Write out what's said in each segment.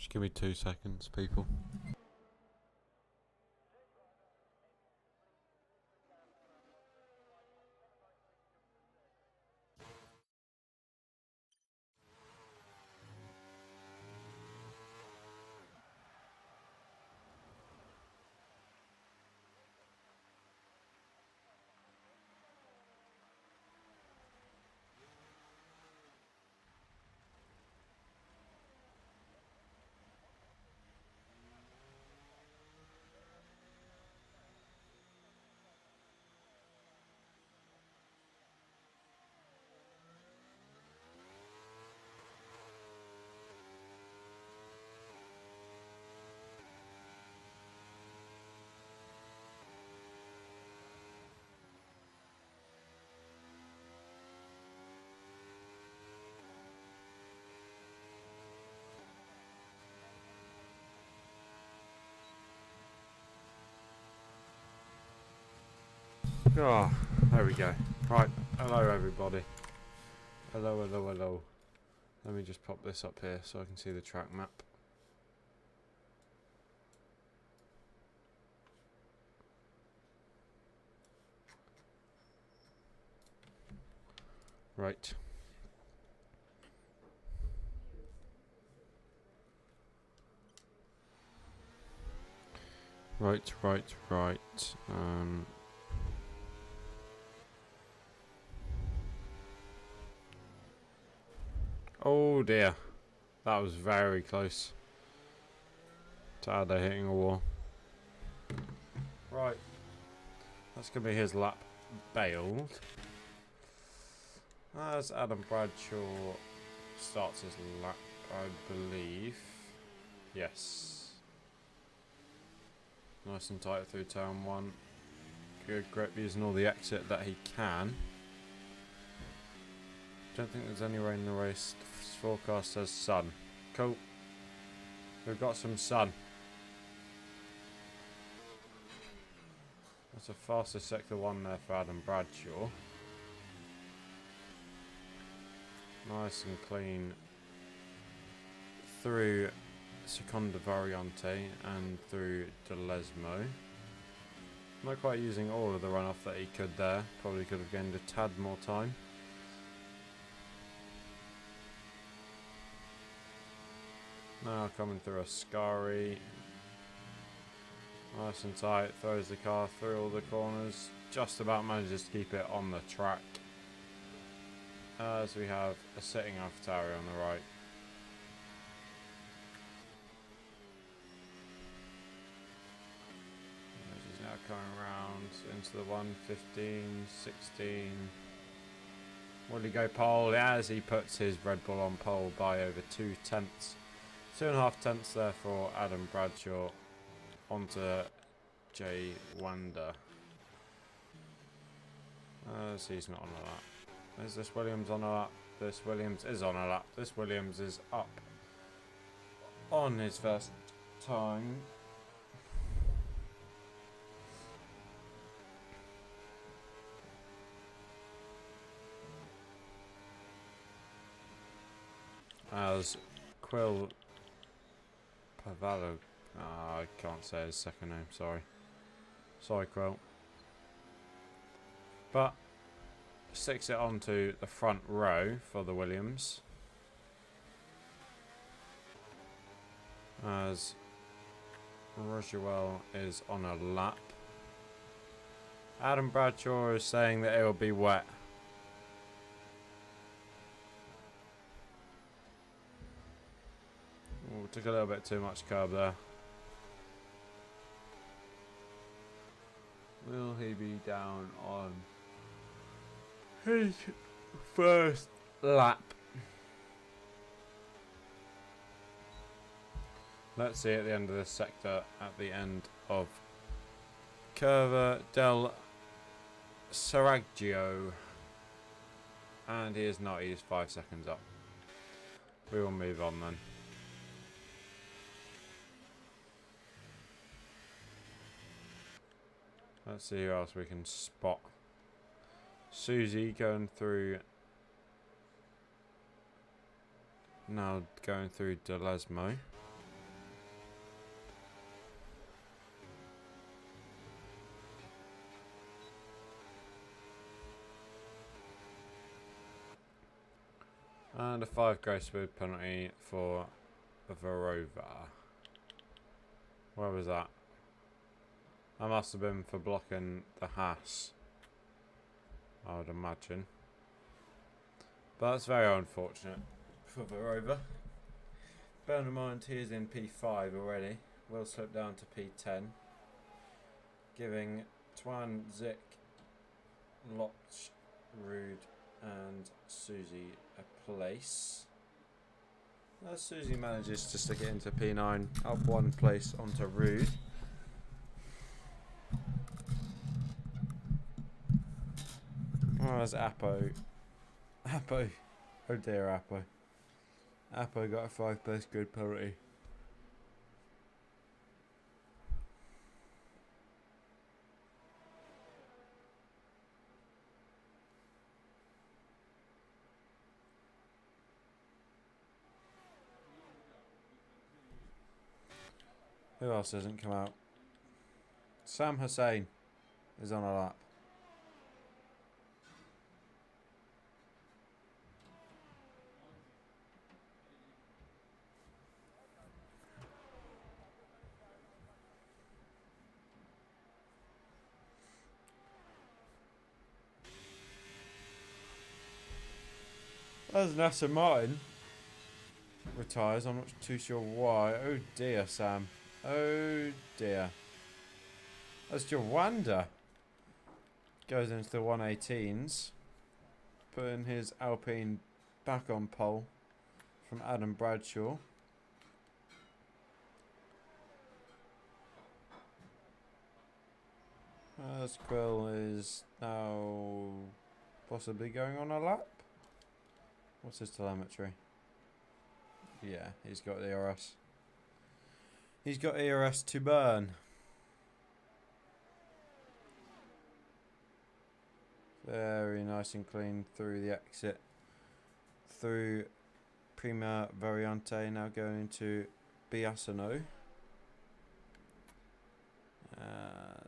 Just give me 2 seconds, people. Oh, there we go. Right, hello everybody. Hello, hello, hello. Let me just pop this up here so I can see the track map. Right. Right. Oh dear. That was very close to Ada hitting a wall. Right. That's going to be his lap bailed. As Adam Bradshaw starts his lap, I believe. Yes. Nice and tight through turn 1. Good grip using all the exit that he can. Don't think there's any rain in the race. This forecast says sun. Cool. We've got some sun. That's a fastest sector 1 there for Adam Bradshaw. Nice and clean through Seconda Variante and through Delesmo. Not quite using all of the runoff that he could there. Probably could have gained a tad more time. Now coming through Ascari. Nice and tight, throws the car through all the corners. Just about manages to keep it on the track. As we have a sitting AlphaTauri on the right. She's now coming around into the 1:15, 16. Will he go pole? As he puts his Red Bull on pole by over 2 tenths. 2.5 tenths there for Adam Bradshaw onto Jay Wander. So he's not on a lap. Is this Williams on a lap? This Williams is on a lap. This Williams is up on his first time. As Quill Pavalo, I can't say his second name, sorry. Sorry, Quill. But sticks it onto the front row for the Williams. As Rogerwell is on a lap. Adam Bradshaw is saying that it will be wet. Ooh, took a little bit too much curb there. Will he be down on his first lap? Let's see at the end of this sector, at the end of Curva del Saraggio. And he is not, he is 5 seconds up. We will move on then. Let's see who else we can spot. Susie going through. Now going through Delesmo. And a 5 grace speed penalty for Verova. Where was that? That must have been for blocking the Haas, I would imagine. But that's very unfortunate for Verova. Bear in mind he is in P5 already. Will slip down to P10. Giving Twan, Zik, Loch, Rude and Susie a place. As Susie manages to stick it into P9, up 1 place onto Rude. Oh, there's Apo. Apo. Oh dear, Apo. Apo got a 5 place grid penalty. Who else hasn't come out? Sam Hussein is on a lap. As Nasser Martin retires, I'm not too sure why. Oh dear, Sam. Oh dear. As Jawanda goes into the 118s, putting his Alpine back on pole from Adam Bradshaw. As Quill is now possibly going on a lap. What's his telemetry? Yeah, he's got ERS. He's got ERS to burn. Very nice and clean through the exit. Through Prima Variante, now going into Biasano.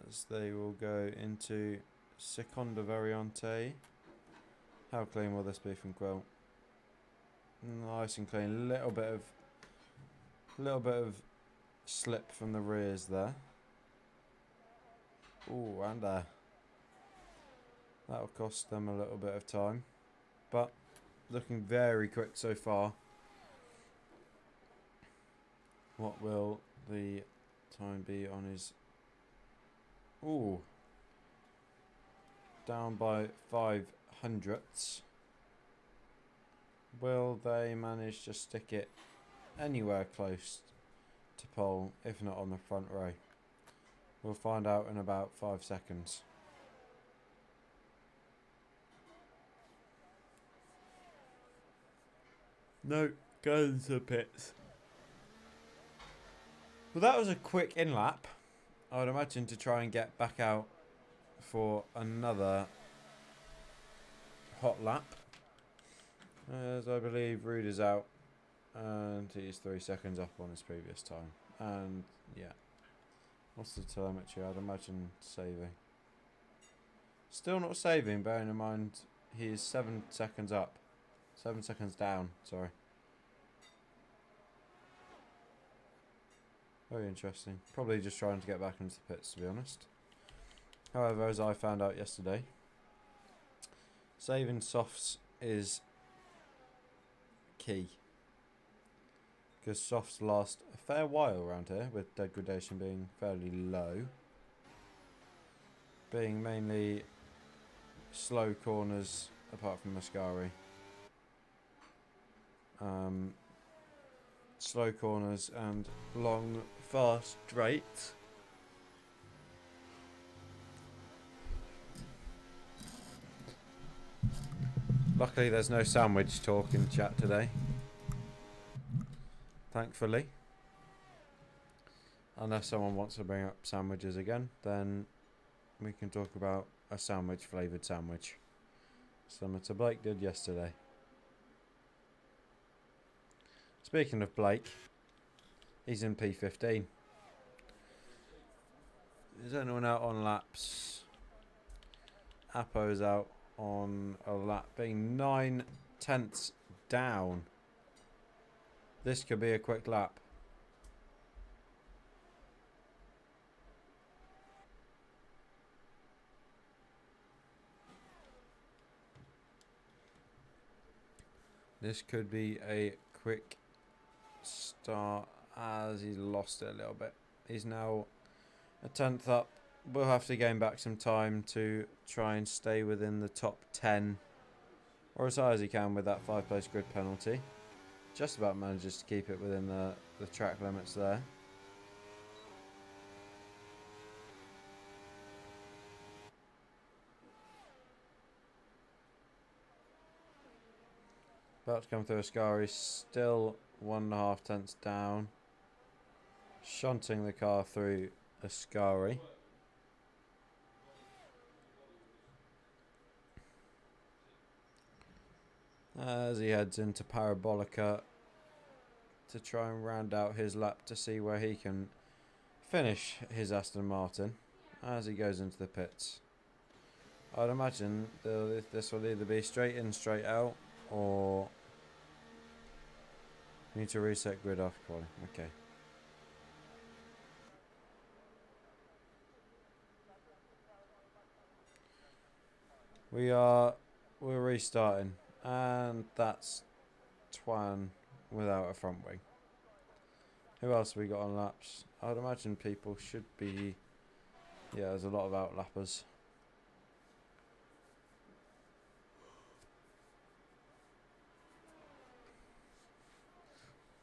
As they will go into Seconda Variante. How clean will this be from Quill? Nice and clean. Little bit of slip from the rears there. Ooh, and that'll cost them a little bit of time, but looking very quick so far. What will the time be on his? Ooh, down by 0.05. Will they manage to stick it anywhere close to pole, if not on the front row? We'll find out in about 5 seconds. No, going to pits. Well, that was a quick in-lap. I would imagine to try and get back out for another hot lap. As I believe Rude is out. And he's 3 seconds up on his previous time. And, yeah. What's the telemetry? I'd imagine saving. Still not saving, bearing in mind he is 7 seconds up. 7 seconds down, sorry. Very interesting. Probably just trying to get back into the pits, to be honest. However, as I found out yesterday, saving softs is key. Because softs last a fair while around here, with degradation being fairly low. Being mainly slow corners, apart from Mascari. Slow corners and long, fast straights. Luckily there's no sandwich talk in chat today. Thankfully. Unless someone wants to bring up sandwiches again, then we can talk about a sandwich flavoured sandwich. Similar to Blake did yesterday. Speaking of Blake, he's in P15. Is anyone out on laps? Apo's out on a lap, being 9/10 down. This could be a quick lap. This could be a quick start as he's lost it a little bit. He's now a 10th up. We'll have to gain back some time to try and stay within the top 10 or as high as he can with that 5-place grid penalty. Just about manages to keep it within the track limits there. About to come through Ascari, still 1.5 tenths down. Shunting the car through Ascari. As he heads into Parabolica to try and round out his lap to see where he can finish his Aston Martin as he goes into the pits. I'd imagine this will either be straight in, straight out, or need to reset grid off quality. Okay. We're restarting, and that's Twan without a front wing. Who else have we got on laps? I'd imagine people should be. Yeah, there's a lot of outlappers.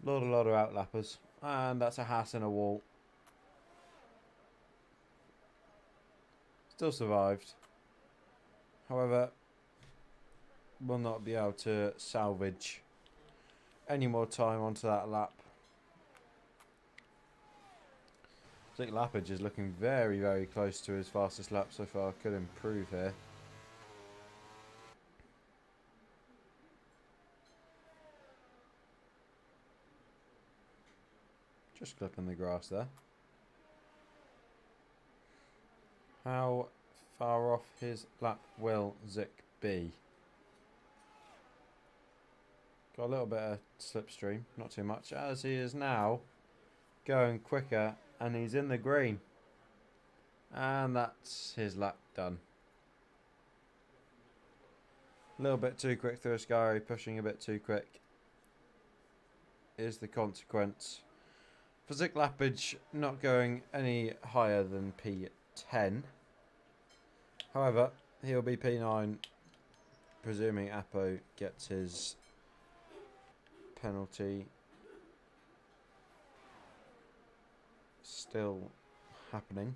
A lot of outlappers. And that's a Haas in a wall. Still survived. However, will not be able to salvage any more time onto that lap. I think lappage is looking very, very close to his fastest lap so far. Could improve here. Just clipping the grass there. How far off his lap will Zick be? Got a little bit of slipstream, not too much, as he is now going quicker and he's in the green. And that's his lap done. A little bit too quick through Ascari, pushing a bit too quick is the consequence. For Zick Lappage not going any higher than P10. However, he'll be P9, presuming Apo gets his penalty still happening.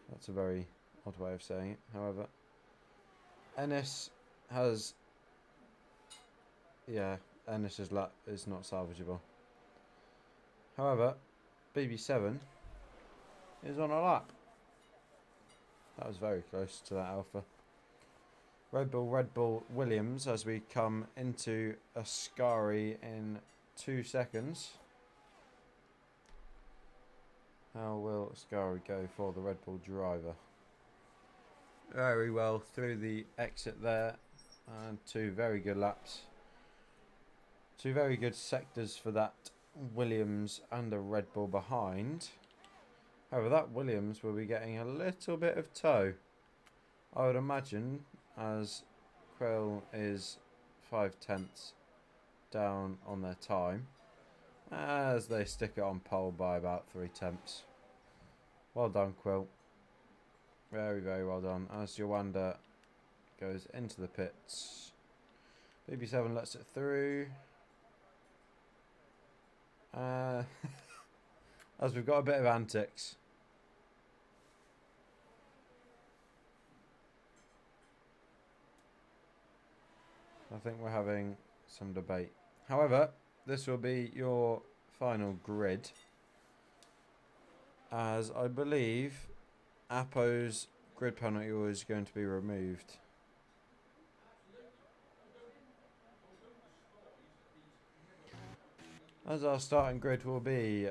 That's a very odd way of saying it. However, Ennis has... Yeah, Ennis's lap is not salvageable. However, BB7 is on a lap. That was very close to that Alpha. Red Bull, Williams as we come into Ascari in 2 seconds. How will Ascari go for the Red Bull driver? Very well through the exit there, and 2 very good laps. 2 very good sectors for that Williams and a Red Bull behind. However, that Williams will be getting a little bit of tow, I would imagine, as Quill is 5/10 down on their time, as they stick it on pole by about 3/10. Well done, Quill. Very, very well done. As Yawanda goes into the pits. BB7 lets it through. As we've got a bit of antics. I think we're having some debate. However, this will be your final grid, as I believe Apo's grid penalty is going to be removed. As our starting grid will be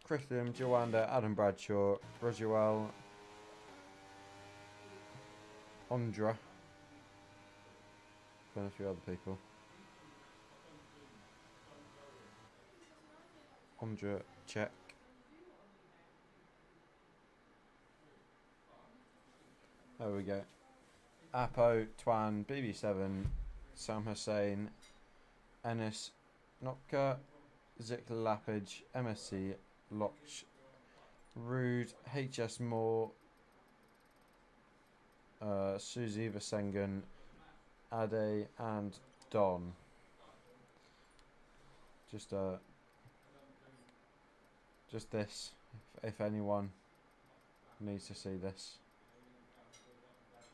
Christian, Jawanda, Adam Bradshaw, Rogerwell, Ondra, and a few other people. Ondra check. There we go. Apo, Twan, BB7, Sam Hussein, Ennis, Notka, Zik Lapage, MSC, Loch, Rude, HS Moore, Susie Vasengan, Ade, and Don. Just this, if anyone needs to see this.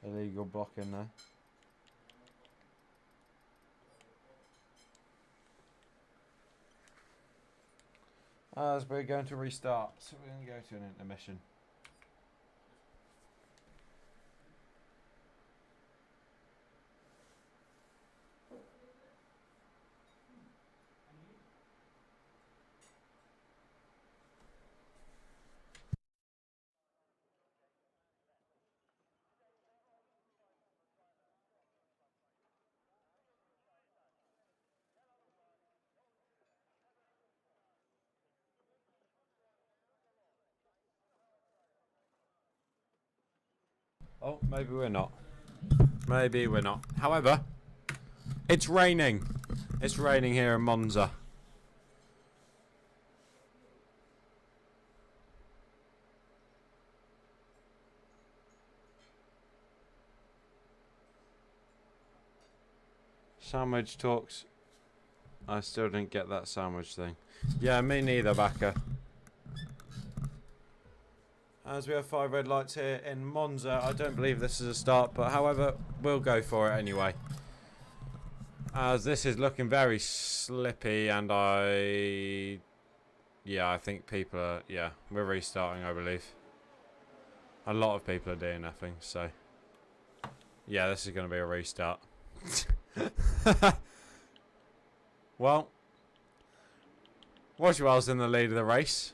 Illegal block in there. As we're going to restart, so we're going to go to an intermission. Oh, maybe we're not. Maybe we're not. However, it's raining. It's raining here in Monza. Sandwich talks. I still didn't get that sandwich thing. Yeah, me neither, Backer. As we have 5 red lights here in Monza, I don't believe this is a start, but however, we'll go for it anyway. As this is looking very slippy, and I think people are, we're restarting, I believe. A lot of people are DNFing, so yeah, this is going to be a restart. Well, Washwell's in the lead of the race,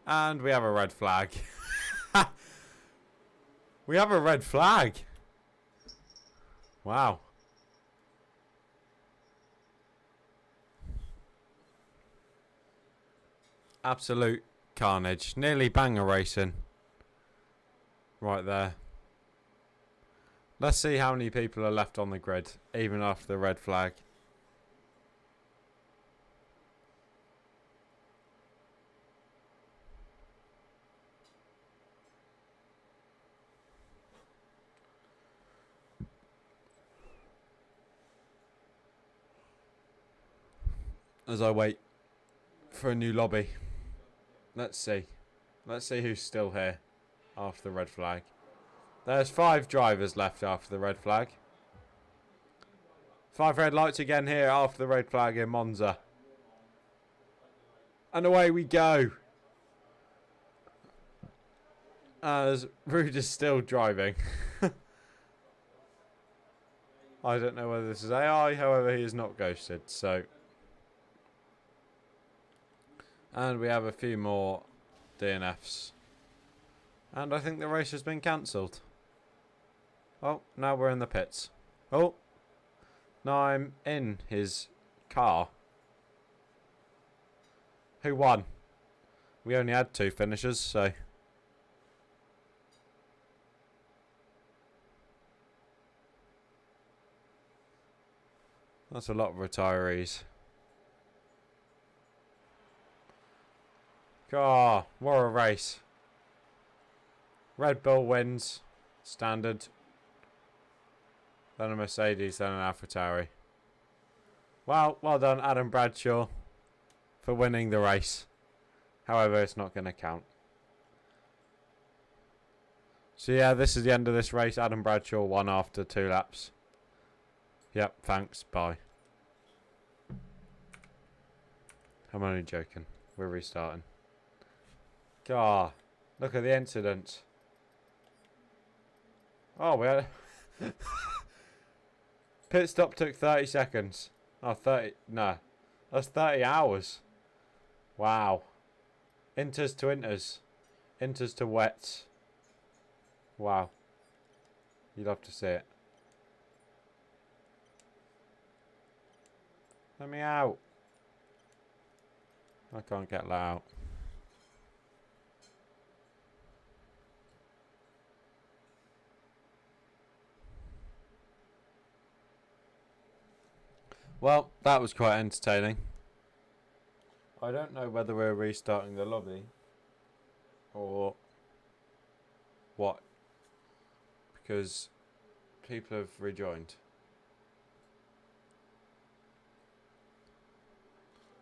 and we have a red flag. We have a red flag. Wow. Absolute carnage. Nearly banger racing. Right there. Let's see how many people are left on the grid, even after the red flag. As I wait for a new lobby. Let's see. Let's see who's still here after the red flag. There's 5 drivers left after the red flag. 5 red lights again here after the red flag in Monza. And away we go. As Rude is still driving. I don't know whether this is AI, however he is not ghosted, so. And we have a few more DNFs. And I think the race has been cancelled. Oh, now we're in the pits. Oh, now I'm in his car. Who won? We only had 2 finishers, so. That's a lot of retirees. God, what a race. Red Bull wins. Standard. Then a Mercedes, then an AlphaTauri. Well done, Adam Bradshaw, for winning the race. However, it's not going to count. So yeah, this is the end of this race. Adam Bradshaw won after 2 laps. Yep, thanks, bye. I'm only joking. We're restarting. God, look at the incident. Oh, we had... Pit stop took 30 seconds. Oh, 30... No. That's 30 hours. Wow. Inters to inters. Inters to wets. Wow. You'd love to see it. Let me out. I can't get that out. Well, that was quite entertaining. I don't know whether we're restarting the lobby or what, because people have rejoined.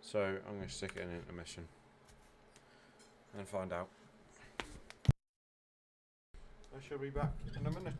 So I'm going to stick it in intermission and find out. I shall be back in a minute.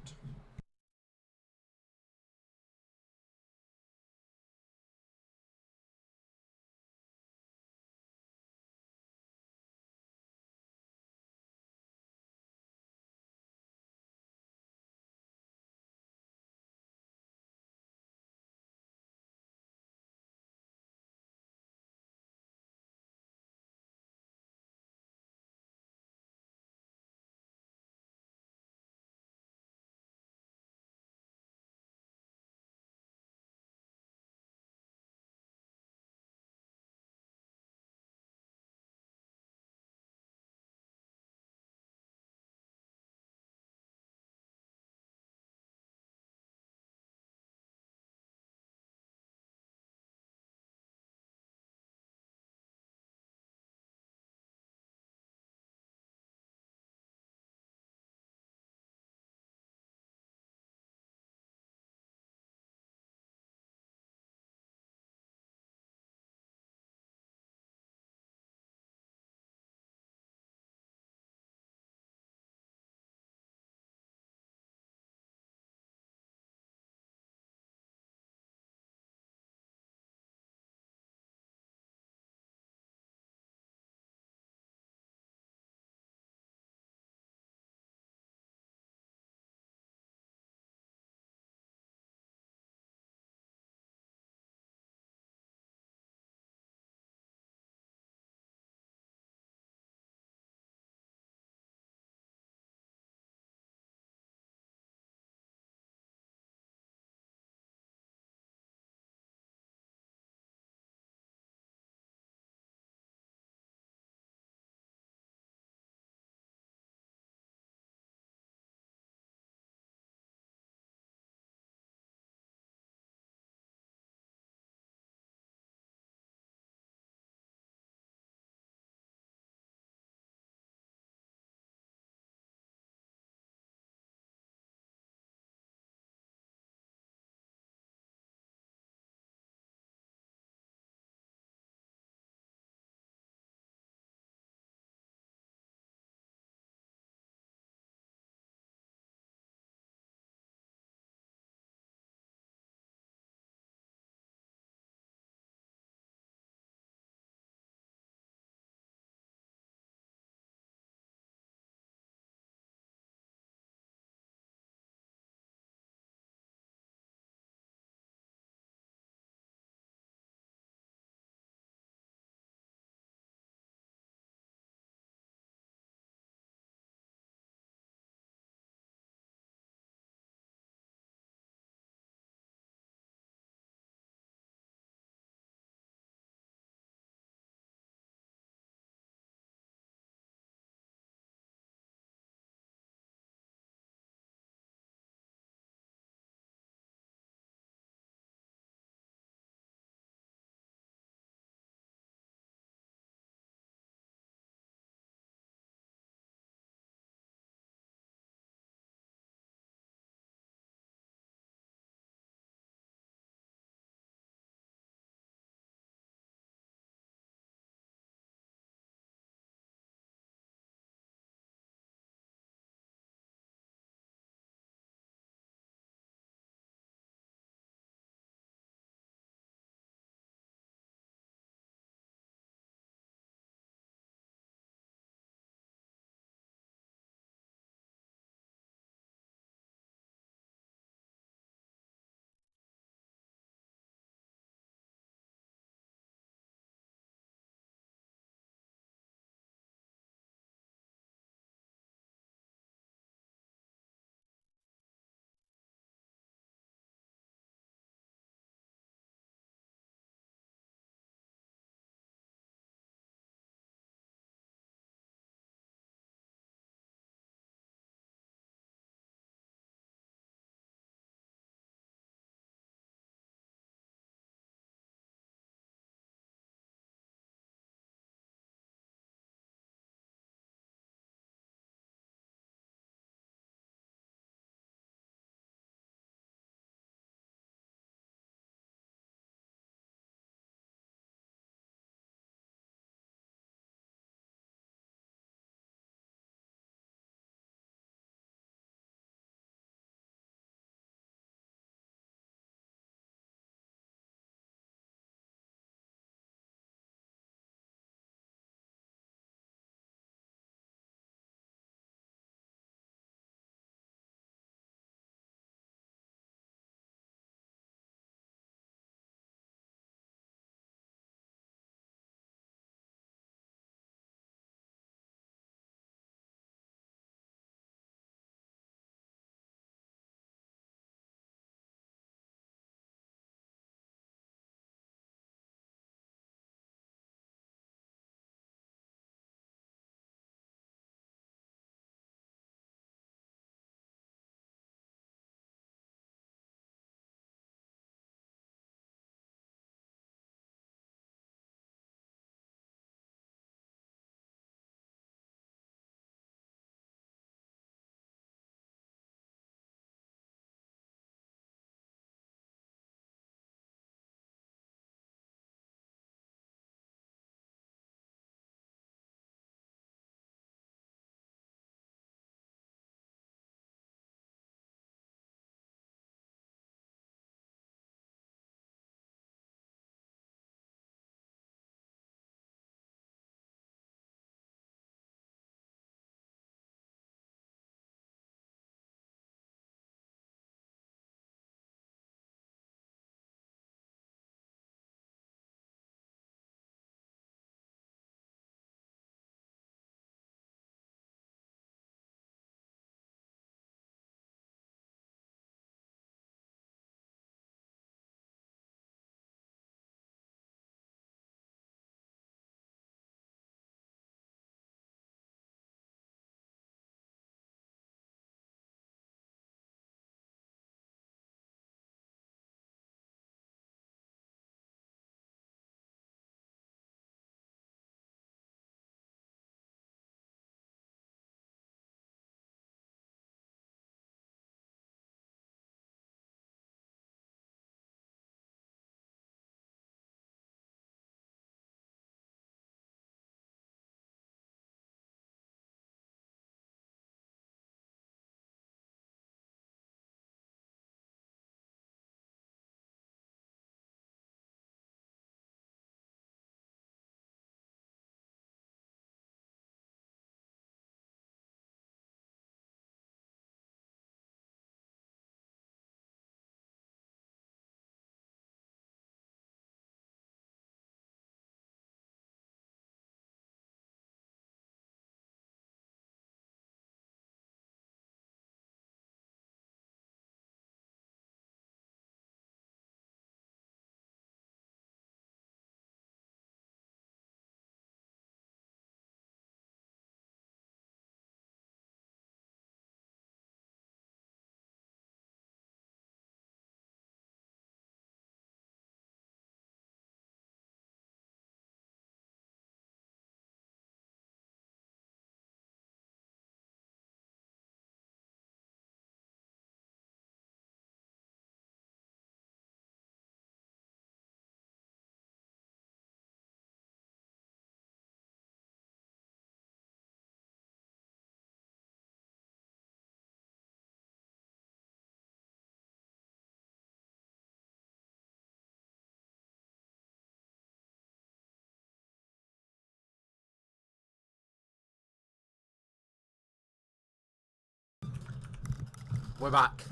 We're back.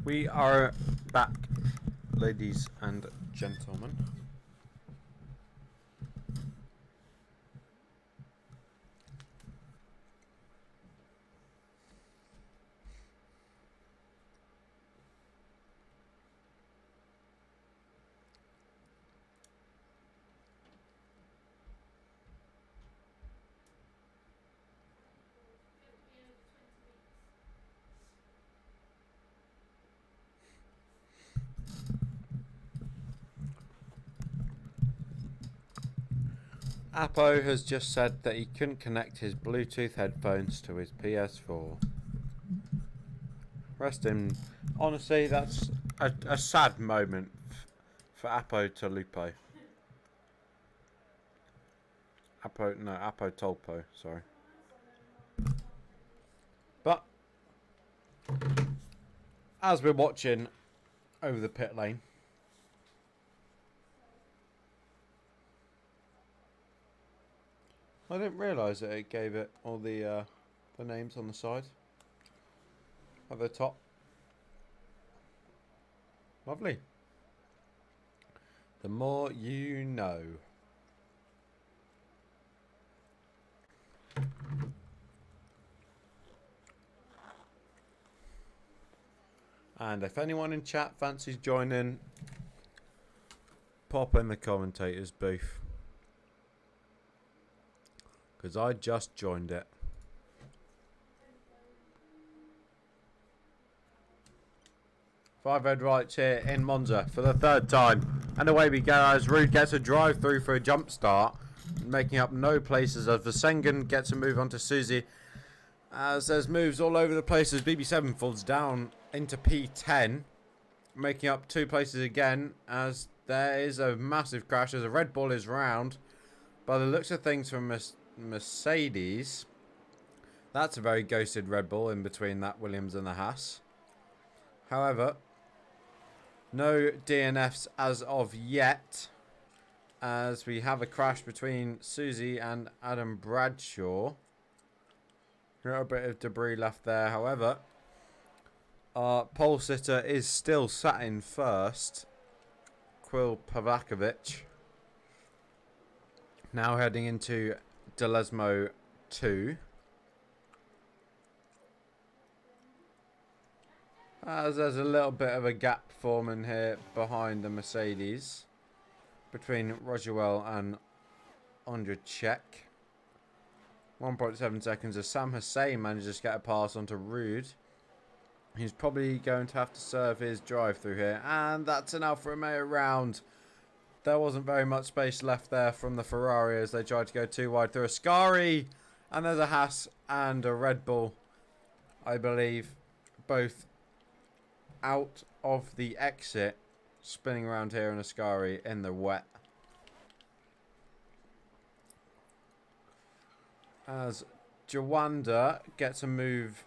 We are back, ladies and gentlemen. Apo has just said that he couldn't connect his Bluetooth headphones to his PS4. Rest in... Honestly, that's a sad moment for Apo to Lupo. Apo Tolpo, sorry. But, as we're watching over the pit lane, I didn't realise that it gave it all the names on the side. At the top. Lovely. The more you know. And if anyone in chat fancies joining, pop in the commentators booth. Because I just joined it. Five red rights here in Monza for the third time. And away we go as Rude gets a drive through for a jump start. Making up no places as Versengen gets a move onto Susie. As there's moves all over the place as BB7 falls down into P10. Making up 2 places again as there is a massive crash as a Red Bull is round. By the looks of things from Mercedes, that's a very ghosted Red Bull in between that Williams and the Haas. However, no DNFs as of yet, as we have a crash between Susie and Adam Bradshaw. A little bit of debris left there, however. Our pole sitter is still sat in first, Quil Pavakovic. Now heading into Delesmo 2. As there's a little bit of a gap forming here behind the Mercedes between Rogerwell and Ondrejczyk. 1.7 seconds as Sam Hussein manages to get a pass onto Rude. He's probably going to have to serve his drive through here. And that's an Alfa Romeo round. There wasn't very much space left there from the Ferrari as they tried to go too wide through Ascari. And there's a Haas and a Red Bull, I believe, both out of the exit, spinning around here in Ascari in the wet. As Jawanda gets a move.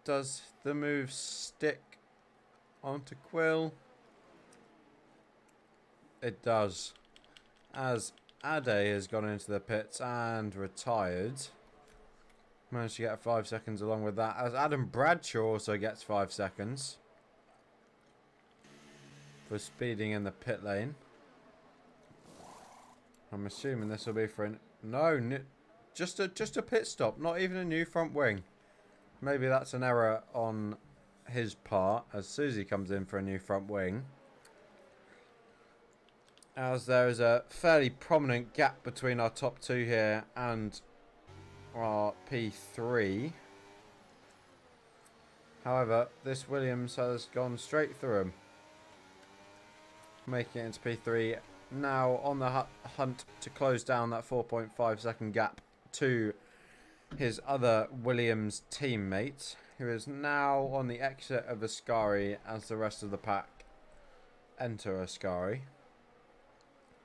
Does the move stick onto Quil? It does. As Ade has gone into the pits and retired. Managed to get 5 seconds along with that. As Adam Bradshaw also gets 5 seconds for speeding in the pit lane. I'm assuming this will be for just a pit stop, not even a new front wing. Maybe that's an error on his part as Susie comes in for a new front wing. As there is a fairly prominent gap between our top 2 here and our P3. However, this Williams has gone straight through him, making it into P3. Now on the hunt to close down that 4.5 second gap to his other Williams teammate, who is now on the exit of Ascari as the rest of the pack enter Ascari.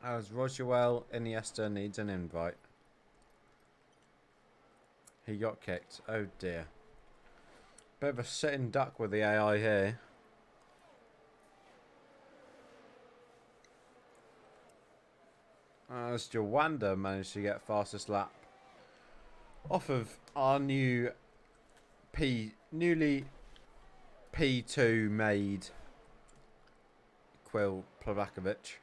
As Rogerwell Iniesta needs an invite. He got kicked. Oh dear. Bit of a sitting duck with the AI here. As Jawanda managed to get fastest lap off of our newly P2 made Quill Plavakovic,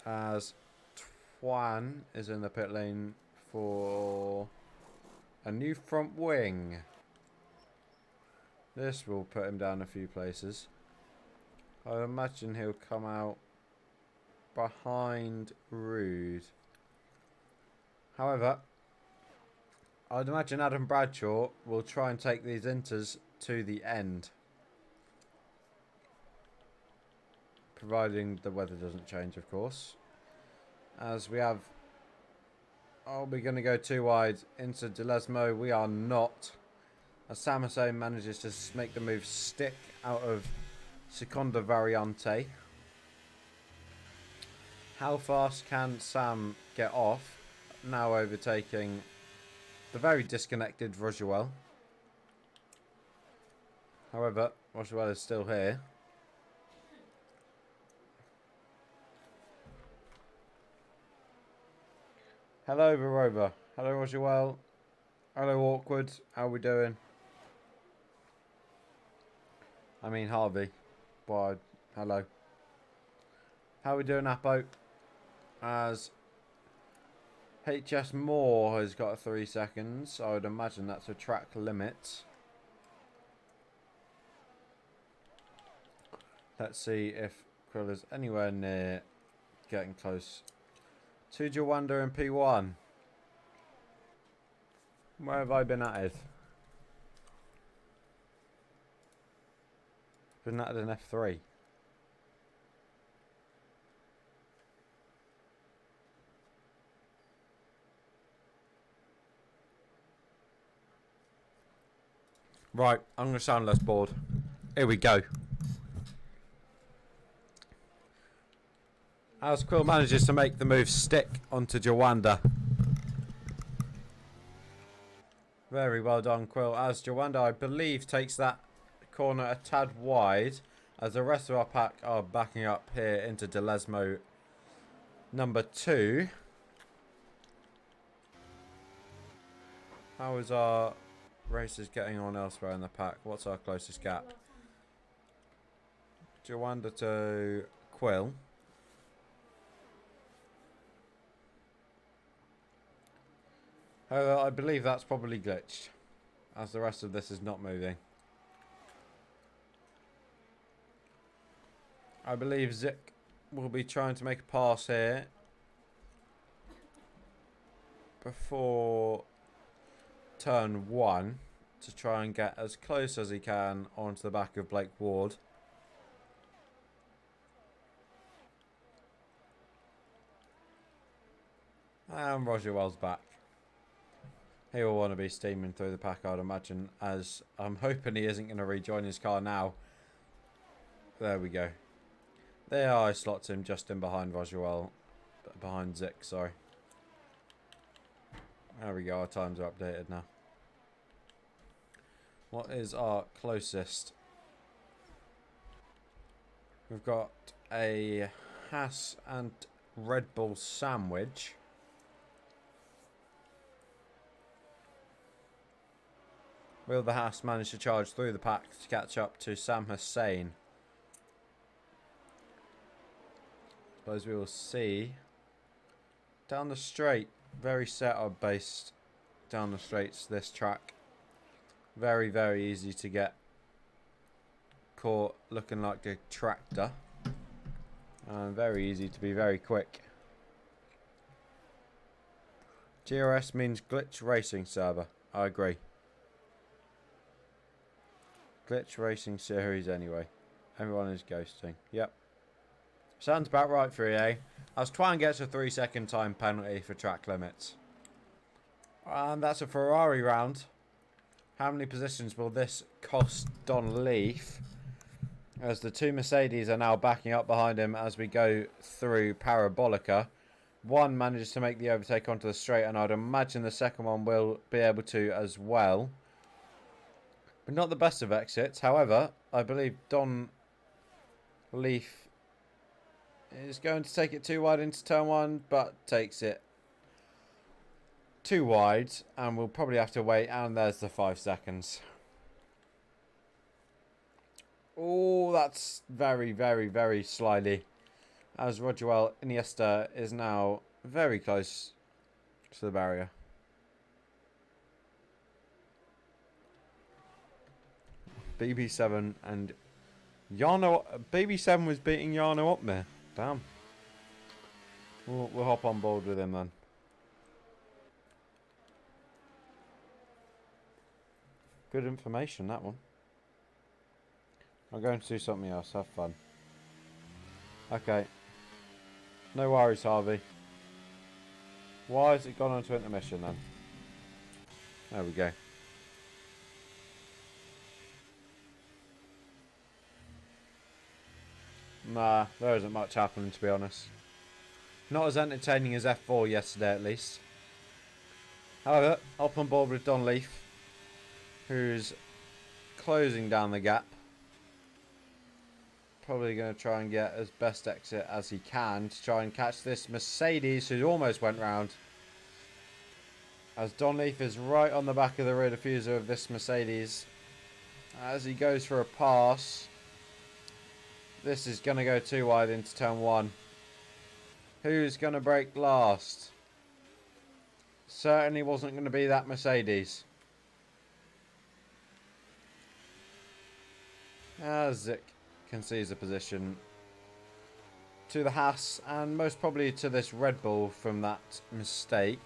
as Twan is in the pit lane for a new front wing. This will put him down a few places. I imagine he'll come out behind Rude. However, I'd imagine Adam Bradshaw will try and take these inters to the end, providing the weather doesn't change, of course. As we have... Are we going to go too wide into Delesmo? We are not. As Sam Hussein manages to make the move stick out of Seconda Variante. How fast can Sam get off? Now overtaking the very disconnected Rogerwell. However, Rogerwell is still here. Hello, Verova. Hello, Rogerwell. Hello, Awkward. How are we doing? I mean, Harvey. Why? Hello. How are we doing, Appo? As HS Moore has got 3 seconds. I would imagine that's a track limit. Let's see if Krill is anywhere near getting close to Jawanda in P1. Where have I been at it? Been at an F3. Right, I'm going to sound less bored. Here we go. As Quill manages to make the move stick onto Jawanda. Very well done, Quill. As Jawanda, I believe, takes that corner a tad wide, as the rest of our pack are backing up here into Delesmo number 2. How is our racers getting on elsewhere in the pack? What's our closest gap? Jawanda to Quill. However, I believe that's probably glitched, as the rest of this is not moving. I believe Zik will be trying to make a pass here before turn 1 to try and get as close as he can onto the back of Blake Ward. And Roger Wells back. He will want to be steaming through the pack, I'd imagine, as I'm hoping he isn't going to rejoin his car now. There we go. There I slots him just in behind Rogerwell. Behind Zik, sorry. There we go, our times are updated now. What is our closest? We've got a Haas and Red Bull sandwich. Will the Haas manage to charge through the pack to catch up to Sam Hussein? Suppose we will see. Down the straight, very setup based down the straights this track. Very, very easy to get caught looking like a tractor. And very easy to be very quick. GRS means glitch racing server. I agree. Glitch racing series anyway. Everyone is ghosting. Yep. Sounds about right for EA. As Twan gets a 3-second time penalty for track limits. And that's a Ferrari round. How many positions will this cost Don Leaf? As the 2 Mercedes are now backing up behind him as we go through Parabolica. One manages to make the overtake onto the straight, and I'd imagine the second one will be able to as well. But not the best of exits. However, I believe Don Leaf is going to take it too wide into turn 1, but takes it too wide, and we'll probably have to wait. And there's the 5 seconds. Oh, that's very, very, very slyly. As Roger Iniesta is now very close to the barrier. BB7 and Jarno. BB7 was beating Jarno up there. Damn. We'll hop on board with him then. Good information, that one. I'm going to do something else. Have fun. Okay. No worries, Harvey. Why has it gone on to intermission then? There we go. Nah, there isn't much happening, to be honest. Not as entertaining as F4 yesterday, at least. However, up on board with Don Leaf, who's closing down the gap. Probably going to try and get as best exit as he can to try and catch this Mercedes, who almost went round. As Don Leaf is right on the back of the rear diffuser of this Mercedes. As he goes for a pass. This is going to go too wide into turn 1. Who's going to brake last? Certainly wasn't going to be that Mercedes. As it concedes a position to the Haas and most probably to this Red Bull from that mistake.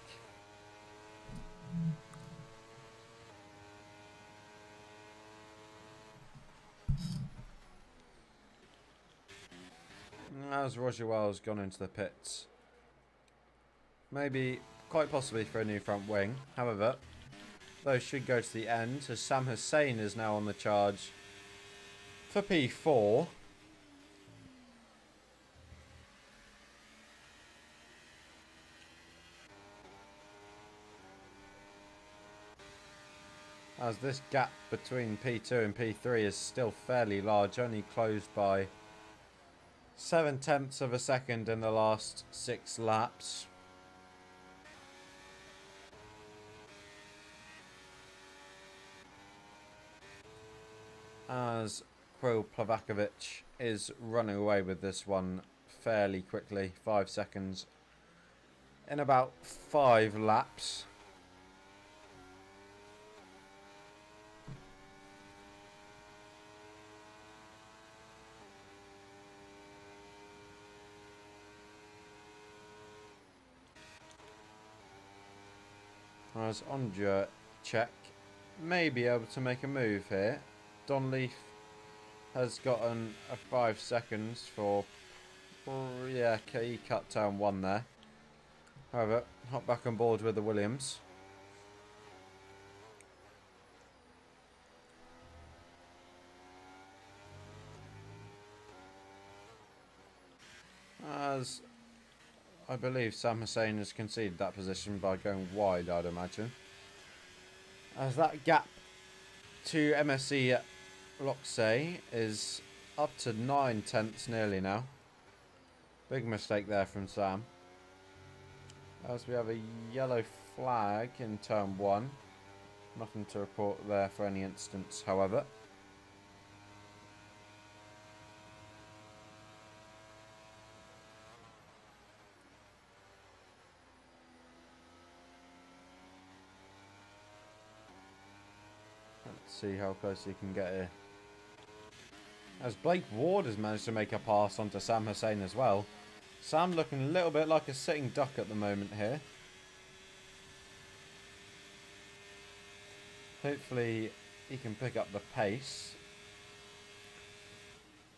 As Roger Wells gone into the pits. Maybe, quite possibly for a new front wing. However, those should go to the end as Sam Hussein is now on the charge for P4. As this gap between P2 and P3 is still fairly large, only closed by 0.7 of a second in the last 6 laps. As Kirill Plavakovic is running away with this one fairly quickly, 5 seconds in about 5 laps. As Ondra Czech may be able to make a move here. Don Leaf has gotten a 5 seconds for, yeah, he cut turn 1 there. However, hop back on board with the Williams. As I believe Sam Hussein has conceded that position by going wide, I'd imagine. As that gap to MSC Loxey is up to 9/10 nearly now. Big mistake there from Sam. As we have a yellow flag in turn 1. Nothing to report there for any instance, however. Let's see how close he can get here. As Blake Ward has managed to make a pass onto Sam Hussein as well. Sam looking a little bit like a sitting duck at the moment here. Hopefully he can pick up the pace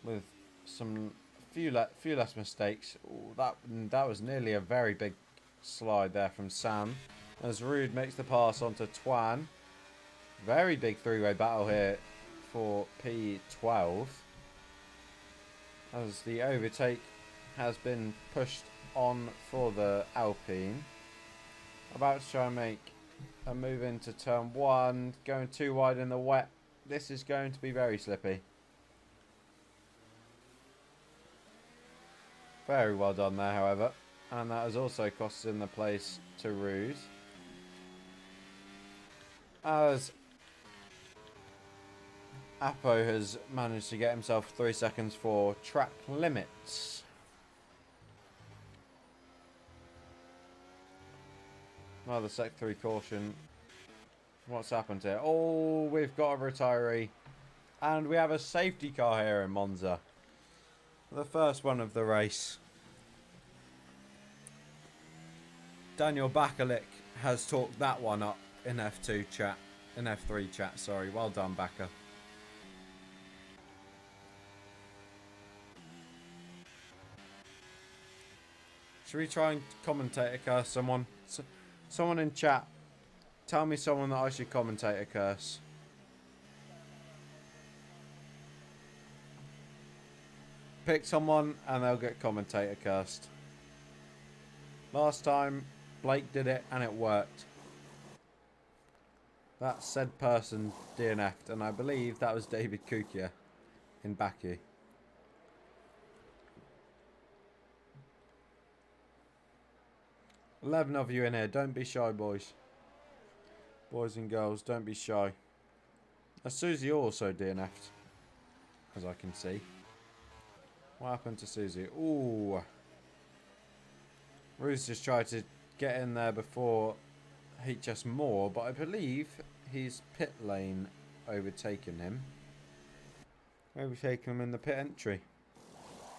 with some few less mistakes. Ooh, that was nearly a very big slide there from Sam. As Rude makes the pass onto Twan. Very big three-way battle here for P12. As the overtake has been pushed on for the Alpine. About to try and make a move into turn 1. Going too wide in the wet. This is going to be very slippy. Very well done there, however. And that has also cost him the place to Rude. as Apo has managed to get himself 3 seconds for track limits. Another Sec 3 caution. What's happened here? Oh, we've got a retiree. And we have a safety car here in Monza. The first one of the race. Daniel Bakalik has talked that one up in F2 chat. In F3 chat, sorry. Well done, Baka. Should we try and commentate a curse someone? Someone in chat. Tell me someone that I should commentate a curse. Pick someone and they'll get commentator cursed. Last time Blake did it and it worked. That said person DNF'd, and I believe that was David Kukia in Baku. "11 of you in here, don't be shy, boys. Boys and girls, don't be shy." Susie also DNF'd, as I can see. What happened to Susie? Ooh. Ruth just tried to get in there before HS Moore, but I believe his pit lane overtaken him. Overtaken him in the pit entry.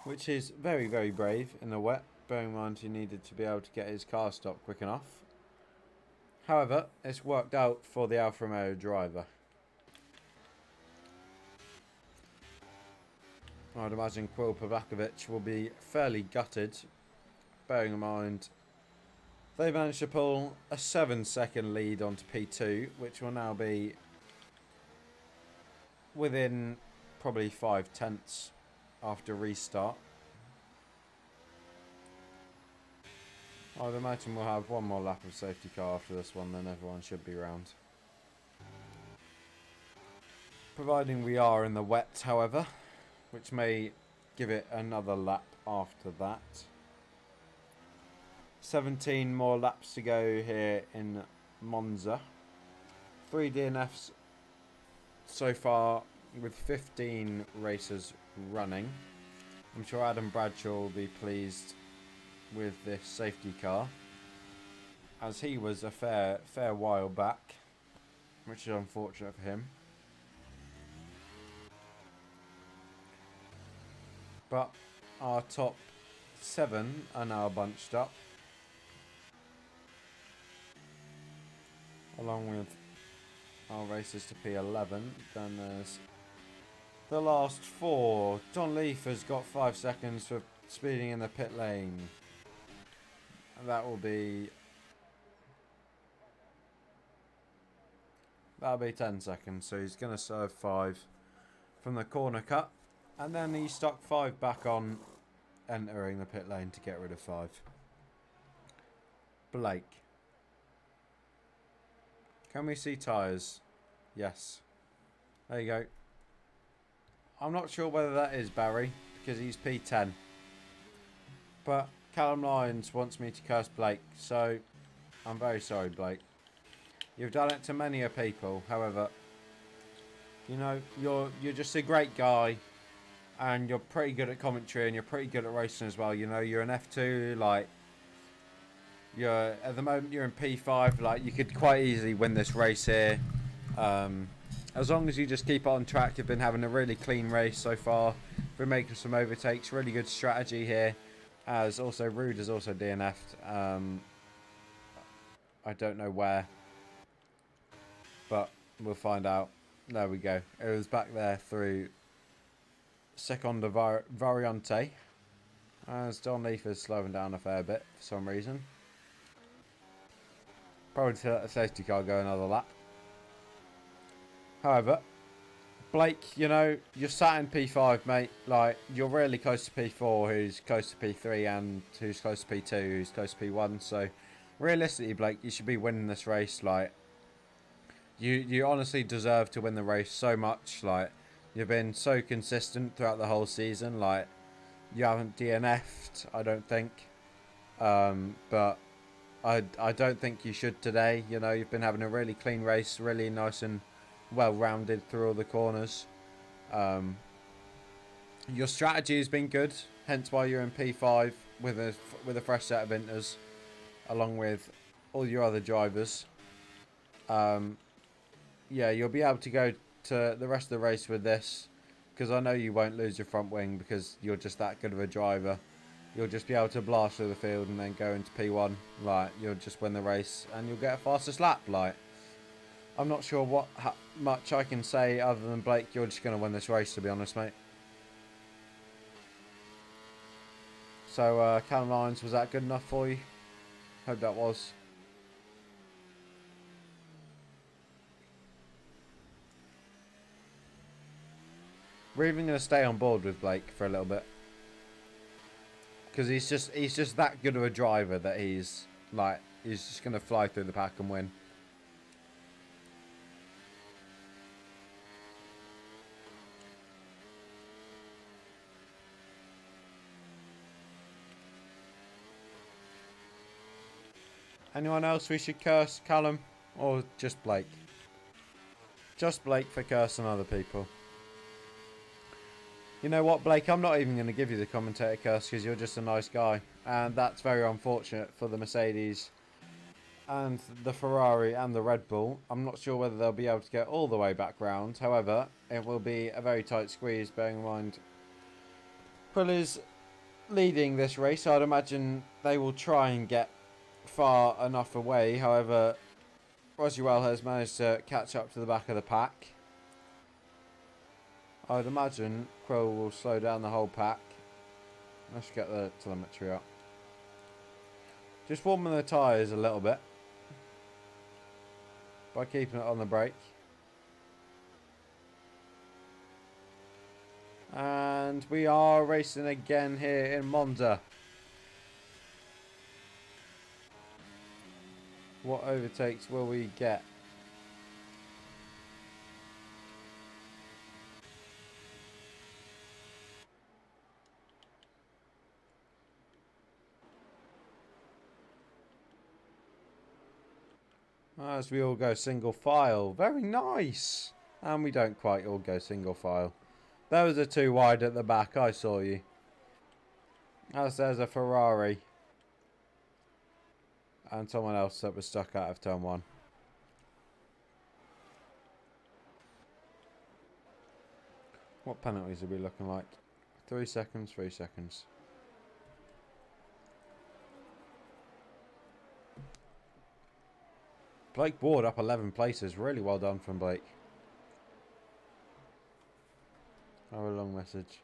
Which is very, very brave in the wet. Bearing in mind he needed to be able to get his car stopped quick enough. However, it's worked out for the Alfa Romeo driver. I'd imagine Quil Pavakovic will be fairly gutted, bearing in mind they managed to pull a 7-second lead onto P2, which will now be within probably 5 tenths after restart. I'd imagine we'll have one more lap of safety car after this one, then everyone should be round. Providing we are in the wet, however, which may give it another lap after that. 17 more laps to go here in Monza. 3 DNFs so far with 15 races running. I'm sure Adam Bradshaw will be pleased with this safety car, as he was a fair while back, which is unfortunate for him. But our top 7 are now bunched up, along with our races to P11. Then there's the last 4. Don Leaf has got 5 seconds for speeding in the pit lane. That'll be 10 seconds, so he's going to serve 5 from the corner cut, and then he stuck 5 back on, entering the pit lane to get rid of 5. Blake. Can we see tyres? Yes. There you go. I'm not sure whether that is Barry, because he's P10. But Callum Lyons wants me to curse Blake, so I'm very sorry, Blake. You've done it to many a people, however, you know, you're just a great guy, and you're pretty good at commentary, and you're pretty good at racing as well. You know, you're an F2, like, you're at the moment you're in P5, like, you could quite easily win this race here. As long as you just keep on track. You've been having a really clean race so far. Been making some overtakes, really good strategy here. As also Rude is also DNF'd. I don't know where, but we'll find out. There we go. It was back there through Seconda Variante. As Don Leaf is slowing down a fair bit for some reason. Probably to let the safety car go another lap. However, Blake, you know, you're sat in P5, mate. Like, you're really close to P4, who's close to P3, and who's close to P2, who's close to P1. So, realistically, Blake, you should be winning this race. Like, you honestly deserve to win the race so much. Like, you've been so consistent throughout the whole season. Like, you haven't DNF'd, I don't think. But I don't think you should today. You know, you've been having a really clean race, really nice and well rounded through all the corners. Your strategy has been good, hence why you're in P5 with a fresh set of inters, along with all your other drivers. Yeah, you'll be able to go to the rest of the race with this, because I know you won't lose your front wing because you're just that good of a driver. You'll just be able to blast through the field and then go into P1. Like, you'll just win the race and you'll get a fastest lap. Like, I'm not sure how much I can say other than, Blake, you're just going to win this race, to be honest, mate. So, Callum Lyons, was that good enough for you? Hope that was. We're even going to stay on board with Blake for a little bit, because he's just that good of a driver that he's just going to fly through the pack and win. Anyone else we should curse, Callum, or just Blake? Just Blake for cursing other people. You know what, Blake? I'm not even going to give you the commentator curse because you're just a nice guy. And that's very unfortunate for the Mercedes and the Ferrari and the Red Bull. I'm not sure whether they'll be able to get all the way back round. However, it will be a very tight squeeze, bearing in mind Quill is leading this race. I'd imagine they will try and get far enough away. However, Roswell has managed to catch up to the back of the pack. I'd imagine Quill will slow down the whole pack. Let's get the telemetry up. Just warming the tyres a little bit by keeping it on the brake. And we are racing again here in Monza. What overtakes will we get? As we all go single file. Very nice. And we don't quite all go single file. There was a too wide at the back. I saw you. As there's a Ferrari. And someone else that was stuck out of turn 1. What penalties are we looking like? 3 seconds, 3 seconds. Blake Ward up 11 places. Really well done from Blake. Oh, a long message.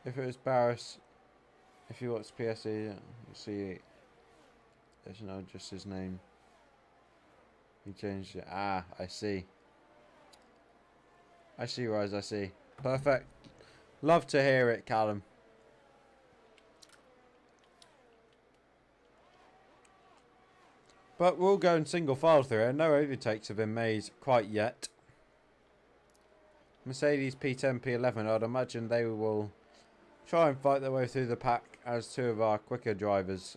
If it was Barris, if he wants PSE, you see, there's no just his name. He changed it. Ah, I see. I see, Rise, I see. Perfect. Love to hear it, Callum. But we're all going single file through here. No overtakes have been made quite yet. Mercedes P10, P11. I'd imagine they will try and fight their way through the pack as two of our quicker drivers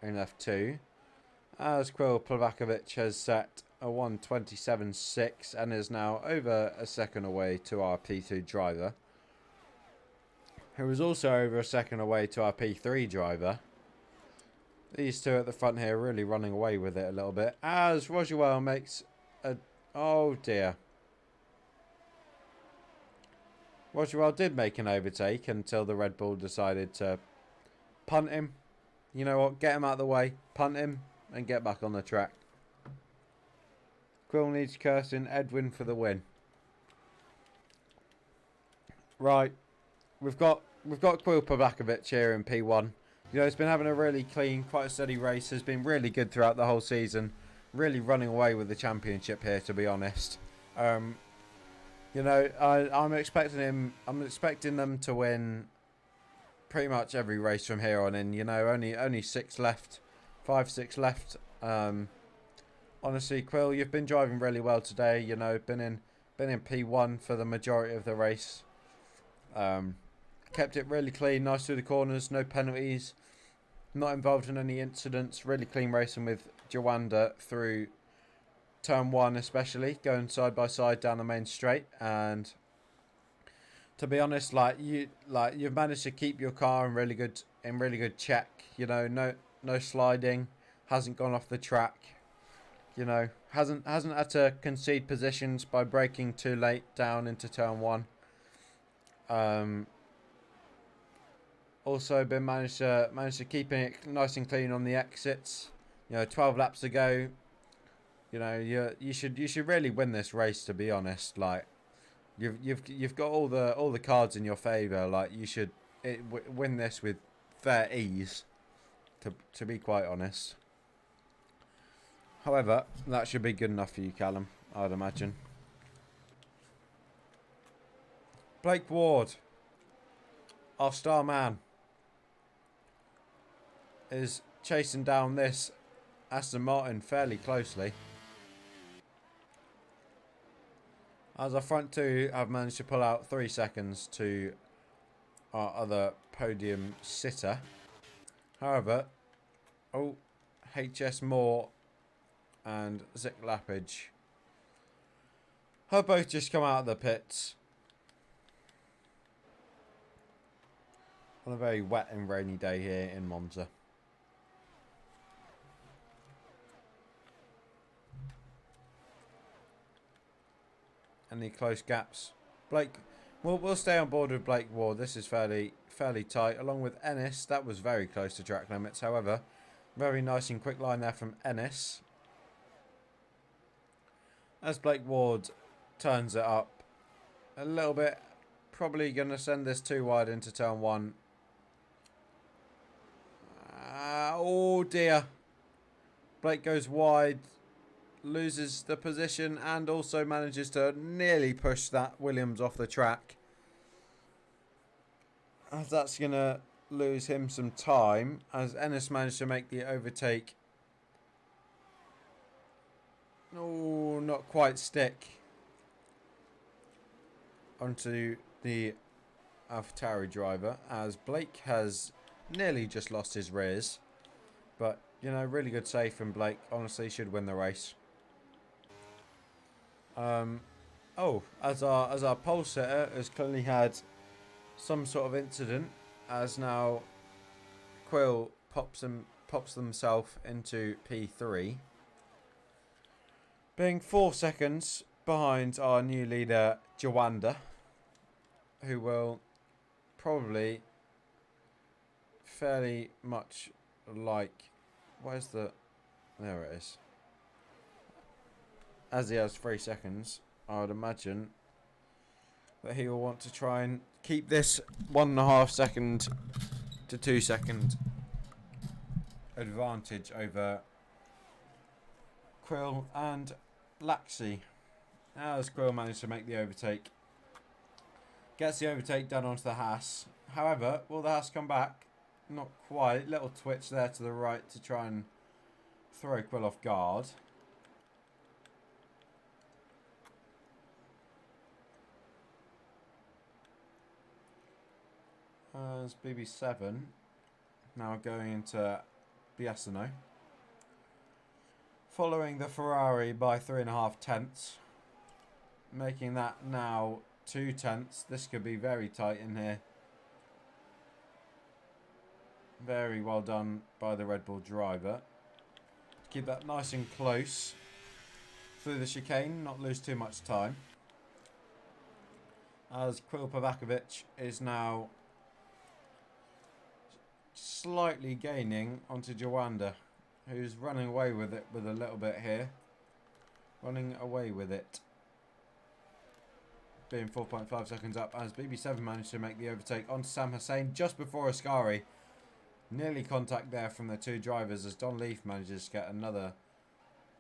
in F2. As Quill Plavakovic has set a 1:27.6 and is now over a second away to our P2 driver, who is also over a second away to our P3 driver. These two at the front here really running away with it a little bit. As Roswell makes a... Oh dear. Roswell did make an overtake until the Red Bull decided to punt him. You know what? Get him out of the way. Punt him and get back on the track. Quill needs cursing. Edwin for the win. Right. We've got Quill Plavakovic here in P1. You know, he's been having a really clean, quite a steady race. Has been really good throughout the whole season. Really running away with the championship here, to be honest. You know, I'm expecting them to win pretty much every race from here on in. You know, only 6 left, 5, 6 left. Honestly, Quill, you've been driving really well today. You know, been in P1 for the majority of the race. Kept it really clean, nice through the corners, no penalties. Not involved in any incidents. Really clean racing with Jawanda through turn 1 especially, going side by side down the main straight. And to be honest, you've managed to keep your car in really good check. You know, no sliding, hasn't gone off the track. You know, hasn't had to concede positions by braking too late down into turn 1. Also been managed to keeping it nice and clean on the exits. You know, 12 laps to go. You know, you should really win this race, to be honest. Like, you've got all the cards in your favour. Like, you should win this with fair ease, to be quite honest. However, that should be good enough for you, Callum, I'd imagine. Blake Ward, our star man, is chasing down this Aston Martin fairly closely. As our front two have managed to pull out 3 seconds to our other podium sitter. However, HS Moore and Zik Lappage have both just come out of the pits on a very wet and rainy day here in Monza. Any close gaps? Blake, we'll stay on board with Blake Ward. This is fairly tight. Along with Ennis, that was very close to track limits. However, very nice and quick line there from Ennis. As Blake Ward turns it up a little bit, probably going to send this too wide into turn 1. Oh dear. Blake goes wide, loses the position, and also manages to nearly push that Williams off the track. As that's going to lose him some time, as Ennis managed to make the overtake. Oh, not quite stick onto the AlphaTauri driver, as Blake has nearly just lost his rears. But, you know, really good save from Blake. Honestly, should win the race. As our pole sitter has clearly had some sort of incident, as now Quill pops themselves into P3, being 4 seconds behind our new leader Jawanda, who will probably fairly much like, there it is. As he has 3 seconds, I would imagine that he will want to try and keep this 1.5 second to 2 second advantage over Quill and Laxey. As Quill managed to make the overtake, gets the overtake done onto the Haas. However, will the Haas come back? Not quite. Little twitch there to the right to try and throw Quill off guard. As BB7 now going into Biasino, following the Ferrari by 3.5 tenths, making that now 2 tenths. This could be very tight in here. Very well done by the Red Bull driver. Keep that nice and close through the chicane, not lose too much time. As Quill Pavakovic is now slightly gaining onto Jawanda, who's running away with it with a little bit here. Running away with it. Being 4.5 seconds up, as BB7 managed to make the overtake onto Sam Hussein just before Ascari. Nearly contact there from the two drivers, as Don Leaf manages to get another...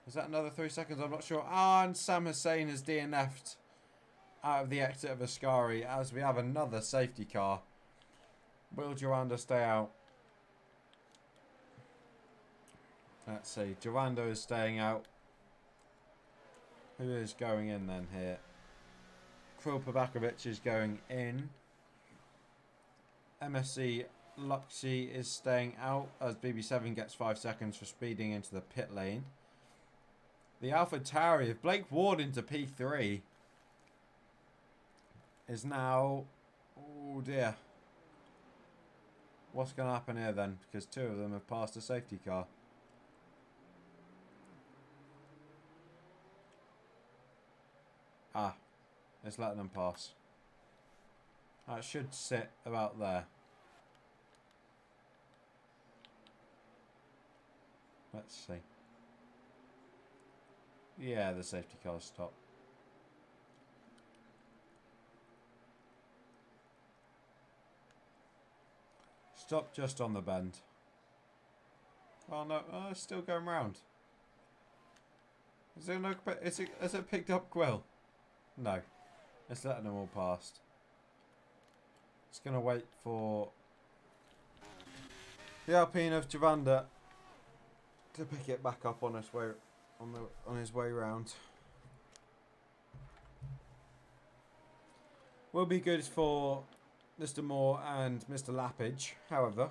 Is that another 3 seconds? I'm not sure. And Sam Hussein has DNF'd out of the exit of Ascari, as we have another safety car. Will Jawanda stay out? Let's see. Jawanda is staying out. Who is going in then here? Krill Pavakovic is going in. MSC Luxie is staying out as BB7 gets 5 seconds for speeding into the pit lane. The Alpha Tauri of Blake Ward into P3 is now... Oh dear. What's going to happen here then? Because 2 of them have passed a safety car. Ah, it's letting them pass. That should sit about there. Let's see. Yeah, the safety car's stopped. Stop just on the bend. Oh no, oh, it's still going round. Is it picked up Quill? No. It's letting them all past. It's going to wait for the Alpine of Javanda to pick it back up on his way round. Will be good for Mr. Moore and Mr. Lappage, however.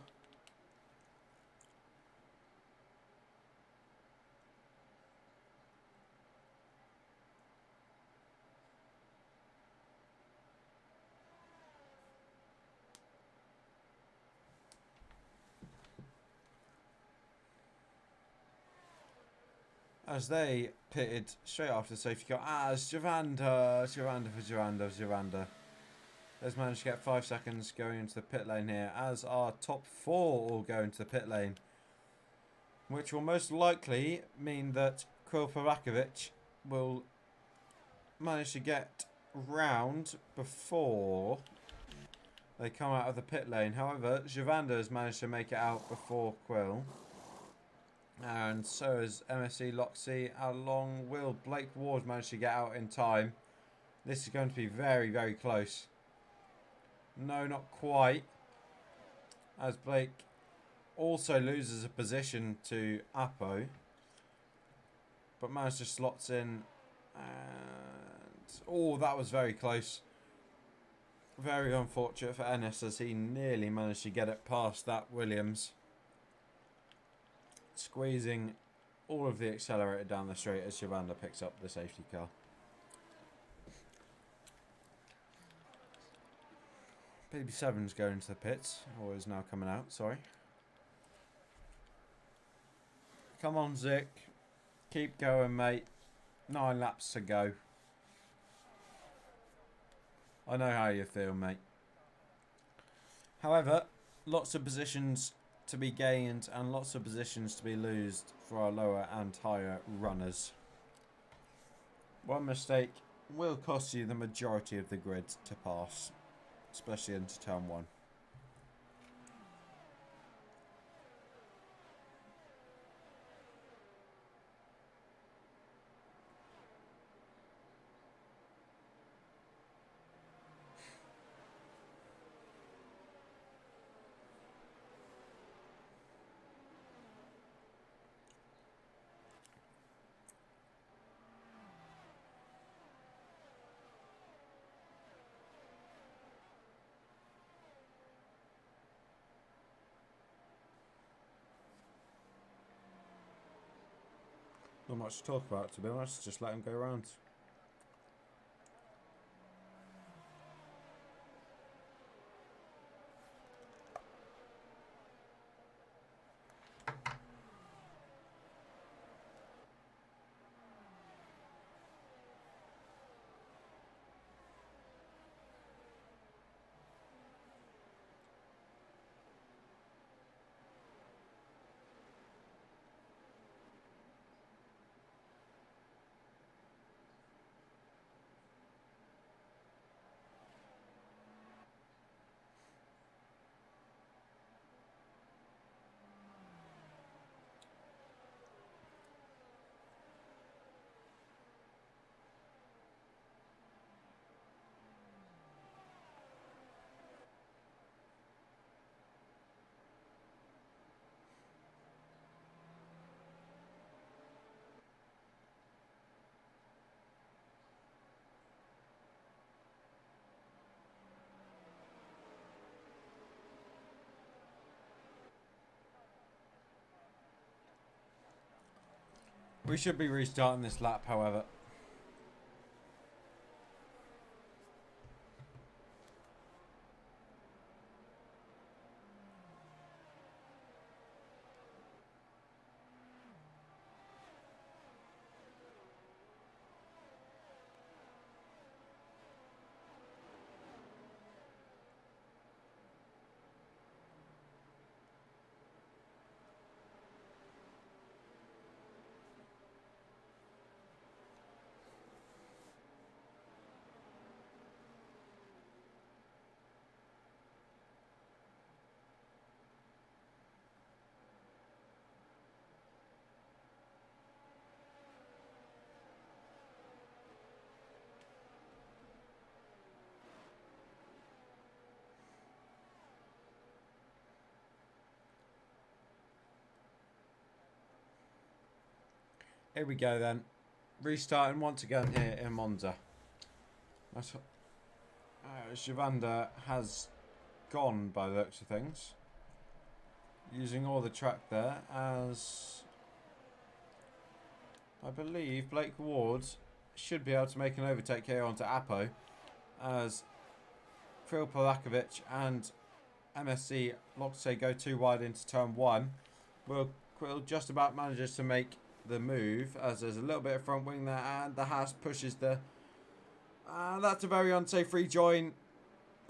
As they pitted straight after the safety car as Javanda has managed to get 5 seconds going into the pit lane here, as our top 4 all go into the pit lane, which will most likely mean that Kril Pavakovic will manage to get round before they come out of the pit lane. However, Javanda has managed to make it out before Quill. And so has MSC Loxie. How long will Blake Ward manage to get out in time? This is going to be very, very close. No, not quite. As Blake also loses a position to Apo. But managed to slots in. And oh, that was very close. Very unfortunate for Ennis as he nearly managed to get it past that Williams. Squeezing all of the accelerator down the straight as Javanda picks up the safety car. BB7's going to the pits, or is now coming out, sorry. Come on, Zick. Keep going, mate. 9 laps to go. I know how you feel, mate. However, lots of positions to be gained and lots of positions to be lost for our lower and higher runners. One mistake will cost you the majority of the grid to pass, especially into turn 1. Not much to talk about, to be honest. Just let him go around. We should be restarting this lap, however. Here we go then. Restarting once again here in Monza. Shivanda has gone by the looks of things. Using all the track there, as I believe Blake Ward should be able to make an overtake here onto Apo, as Kril Polakovic and MSC Locte go too wide into turn 1. Will Krill just about manages to make the move, as there's a little bit of front wing there, and the Haas pushes the... that's a very unsafe rejoin,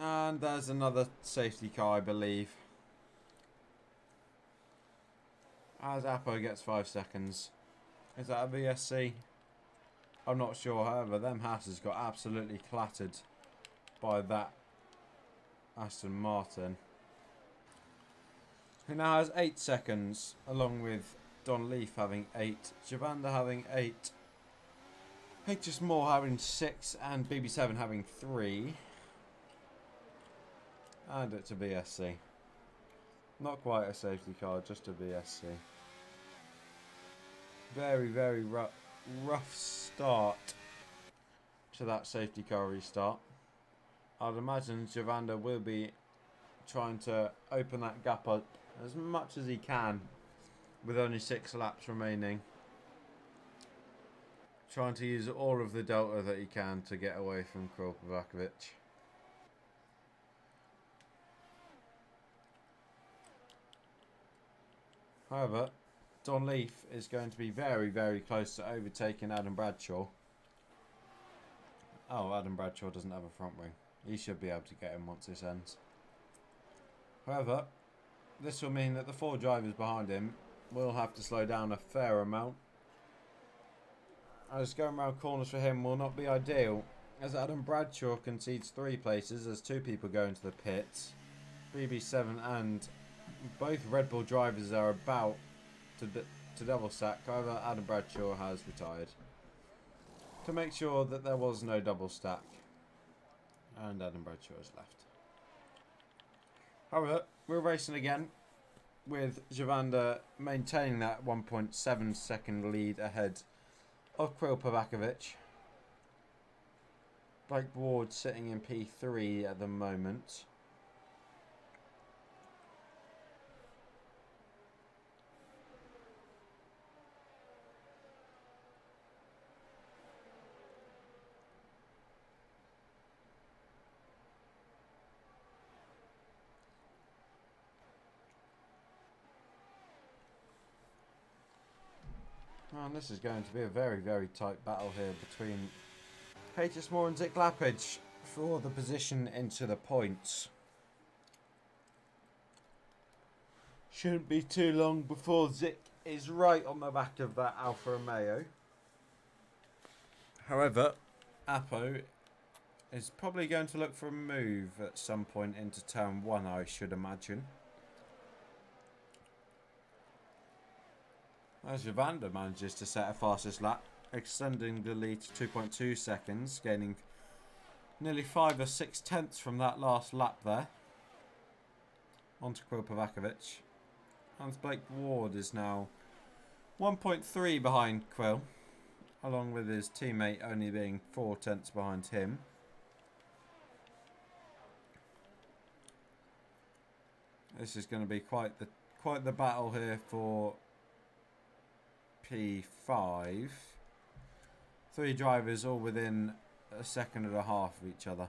and there's another safety car, I believe. As Apo gets 5 seconds. Is that a VSC? I'm not sure, however, them Haas got absolutely clattered by that Aston Martin. Who now has 8 seconds, along with Don Leaf having 8, Javanda having 8, HS Moore having 6, and BB7 having 3. And it's a VSC. Not quite a safety car, just a VSC. Very, very rough start to that safety car restart. I'd imagine Javanda will be trying to open that gap up as much as he can with only 6 laps remaining. Trying to use all of the delta that he can to get away from Kril Polakovic. However, Don Leaf is going to be very, very close to overtaking Adam Bradshaw. Oh, Adam Bradshaw doesn't have a front wing. He should be able to get him once this ends. However, this will mean that the 4 drivers behind him will have to slow down a fair amount, as going around corners for him will not be ideal, as Adam Bradshaw concedes 3 places as 2 people go into the pits. BB7 and both Red Bull drivers are about to double stack, however Adam Bradshaw has retired to make sure that there was no double stack, and Adam Bradshaw has left. However, we're racing again with Javanda maintaining that 1.7 second lead ahead of Kril Polakovic. Blake Ward sitting in P3 at the moment. And this is going to be a very, very tight battle here between HS Moore and Zick Lappage for the position into the points. Shouldn't be too long before Zick is right on the back of that Alfa Romeo. However, Apo is probably going to look for a move at some point into turn 1, I should imagine. As Javanda manages to set a fastest lap, extending the lead to 2.2 seconds, gaining nearly 5 or 6 tenths from that last lap there. Onto Kril Polakovic. And Blake Ward is now 1.3 behind Kril, along with his teammate only being 4 tenths behind him. This is going to be quite the battle here for P5. 3 drivers all within a second and a half of each other.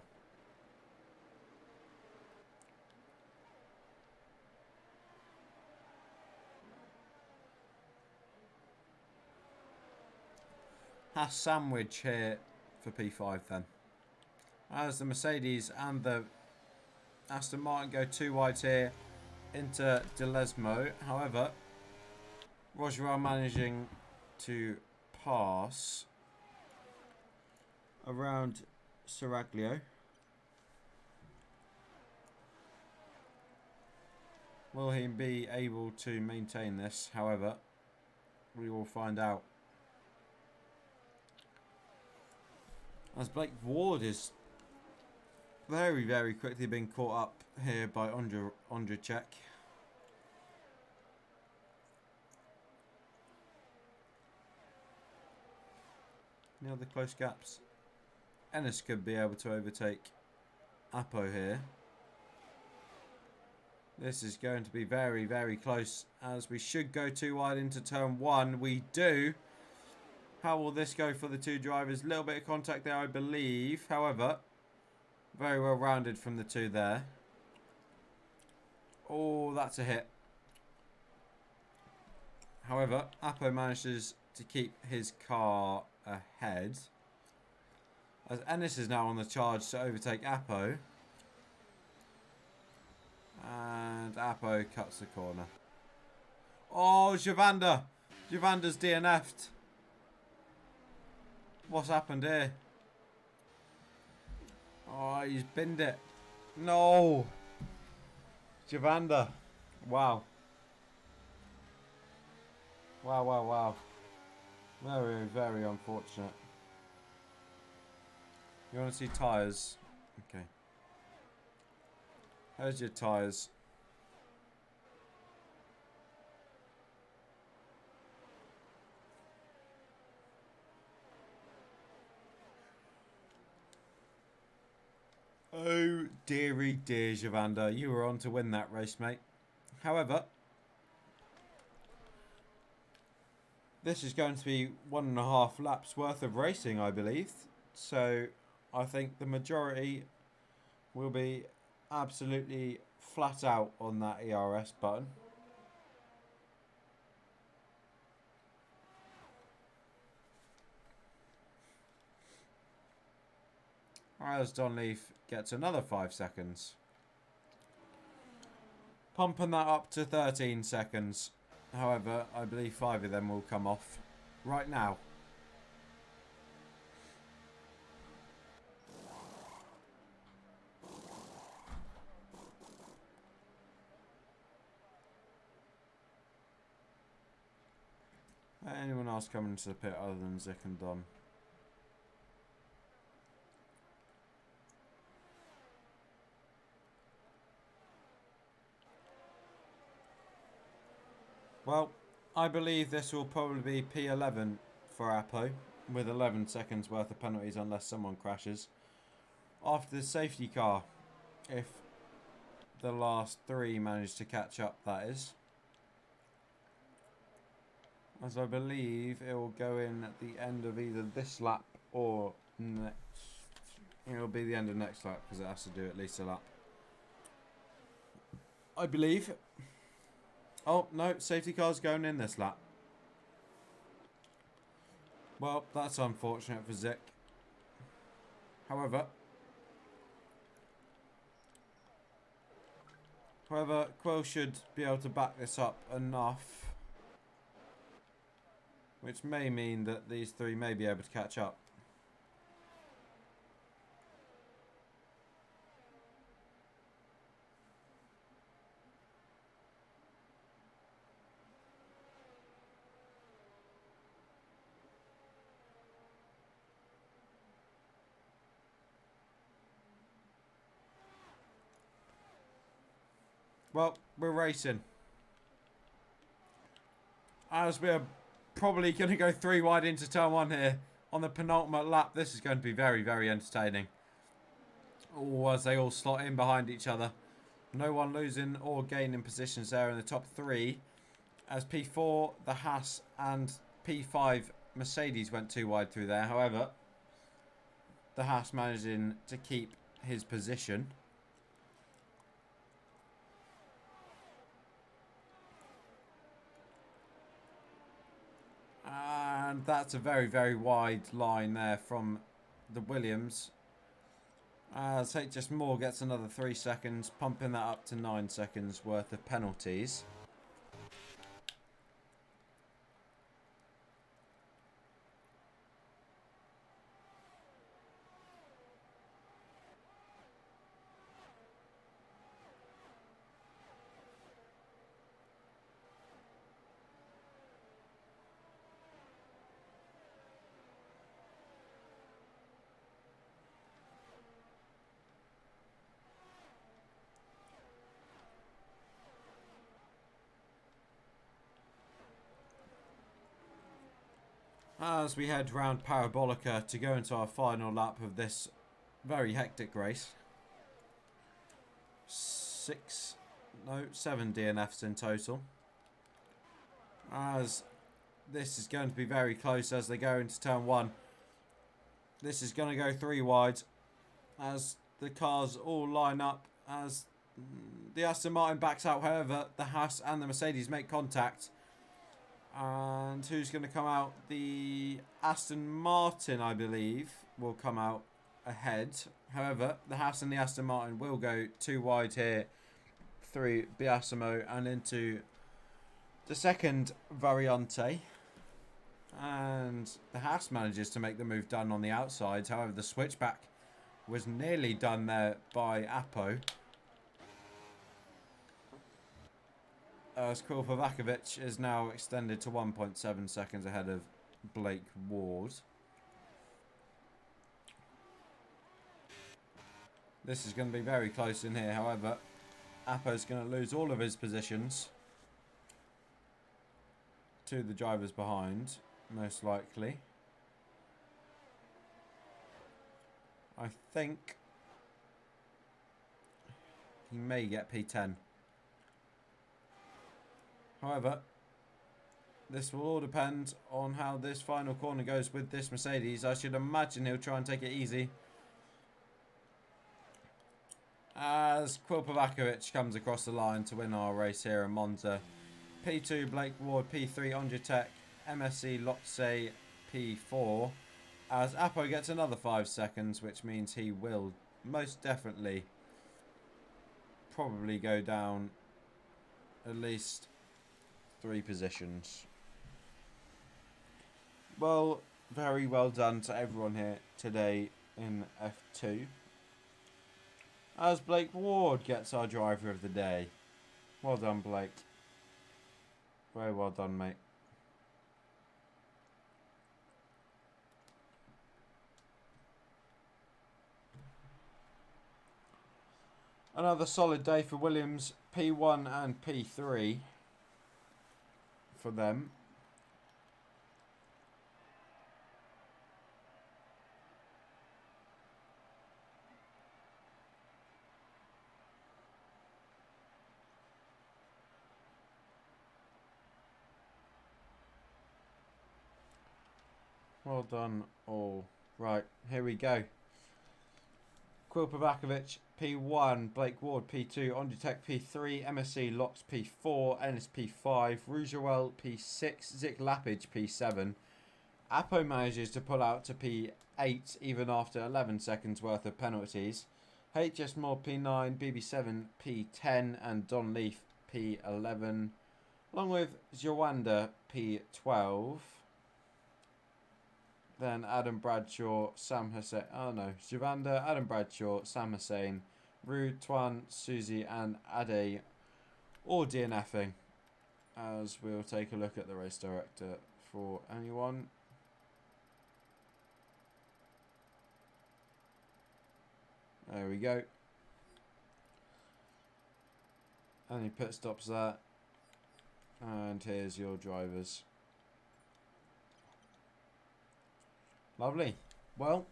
Haas sandwich here for P5 then. As the Mercedes and the Aston Martin go 2 wide here into Delesmo. However, Rogeron managing to pass around Seraglio. Will he be able to maintain this? However, we will find out. As Blake Ward is very, very quickly being caught up here by Ondrejek. Any other close gaps? Ennis could be able to overtake Apo here. This is going to be very, very close, as we should go 2 wide into turn 1. We do. How will this go for the 2 drivers? A little bit of contact there, I believe. However, very well rounded from the 2 there. Oh, that's a hit. However, Apo manages to keep his car ahead, as Ennis is now on the charge to overtake Apo. And Apo cuts the corner. Oh, Javander! Javander's DNF'd. What's happened here? Oh, he's binned it. No! Javander. Wow. Wow, wow, wow. Very, very unfortunate. You want to see tyres? Okay. Here's your tyres. Oh, dearie dear, Javander. You were on to win that race, mate. However, this is going to be 1.5 laps worth of racing, I believe. So, I think the majority will be absolutely flat out on that ERS button. As Donleaf gets another 5 seconds. Pumping that up to 13 seconds. However, I believe 5 of them will come off right now. Anyone else coming to the pit other than Zick and Don? Well, I believe this will probably be P11 for Apo, with 11 seconds worth of penalties unless someone crashes. After the safety car, if the last 3 manage to catch up, that is. As I believe it will go in at the end of either this lap or next. It will be the end of next lap because it has to do at least a lap. I believe. Oh, no, safety car's going in this lap. Well, that's unfortunate for Zick. However, Quill should be able to back this up enough, which may mean that these 3 may be able to catch up. Well, we're racing. As we're probably going to go 3 wide into turn 1 here on the penultimate lap. This is going to be very, very entertaining. Oh, as they all slot in behind each other. No one losing or gaining positions there in the top 3. As P4, the Haas and P5 Mercedes went too wide through there. However, the Haas managing to keep his position. And that's a very, very wide line there from the Williams. As HS Moore gets another 3 seconds, pumping that up to 9 seconds worth of penalties. As we head round Parabolica to go into our final lap of this very hectic race. 7 DNFs in total. As this is going to be very close as they go into turn 1. This is going to go 3 wide as the cars all line up as the Aston Martin backs out. However, the Haas and the Mercedes make contact. And who's going to come out? The Aston Martin, I believe, will come out ahead. However, the Haas and the Aston Martin will go 2 wide here through Biasimo and into the second Variante. And the Haas manages to make the move done on the outside. However, the switchback was nearly done there by Apo. As Kulpovakovic is now extended to 1.7 seconds ahead of Blake Ward. This is going to be very close in here. However, Apo's going to lose all of his positions to the drivers behind, most likely. I think he may get P10. However, this will all depend on how this final corner goes with this Mercedes. I should imagine he'll try and take it easy. As Kulpovakovic comes across the line to win our race here in Monza. P2 Blake Ward, P3 Ondratech, MSC Lotse P4. As Apo gets another 5 seconds, which means he will most definitely probably go down at least 3 positions. Well, very well done to everyone here today in F2. As Blake Ward gets our driver of the day. Well done, Blake. Very well done, mate. Another solid day for Williams, P1 and P3 for them. Well done all. Right, here we go. Kulpovakovic P1, Blake Ward P2, Ondratech P3, MSC Locks P4, Ennis P5, Rougerel P6, Zik Lapage P7. Apo manages to pull out to P8 even after 11 seconds worth of penalties. HS Moore P9, BB7 P10 and Don Leaf P11 along with Jawanda P12. Then Adam Bradshaw, Sam Hussein. Oh no, Javanda, Adam Bradshaw, Sam Hussein, Rue, Twan, Susie, and Ade all DNFing. As we'll take a look at the race director for anyone. There we go. Any pit stops there. And here's your drivers. Lovely. Well,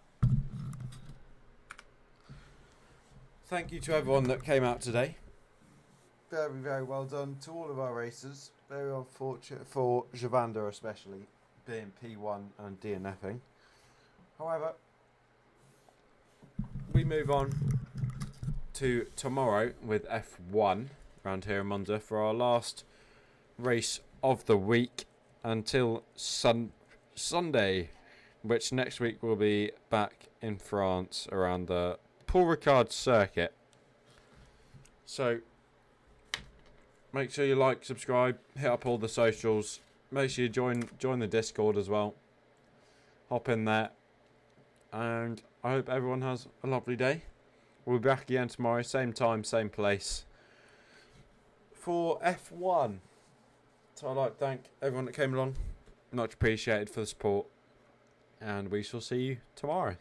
thank you to everyone that came out today. Very, very well done to all of our racers. Very unfortunate for Javanda especially. being P1 and DNFing. However, we move on to tomorrow with F1 around here in Monza for our last race of the week until Sunday, which next week will be back in France around the Paul Ricard circuit. So make sure you like, subscribe, hit up all the socials. Make sure you join the Discord as well. Hop in there. And I hope everyone has a lovely day. We'll be back again tomorrow, same time, same place, for F1. So I'd like to thank everyone that came along. Much appreciated for the support. And we shall see you tomorrow.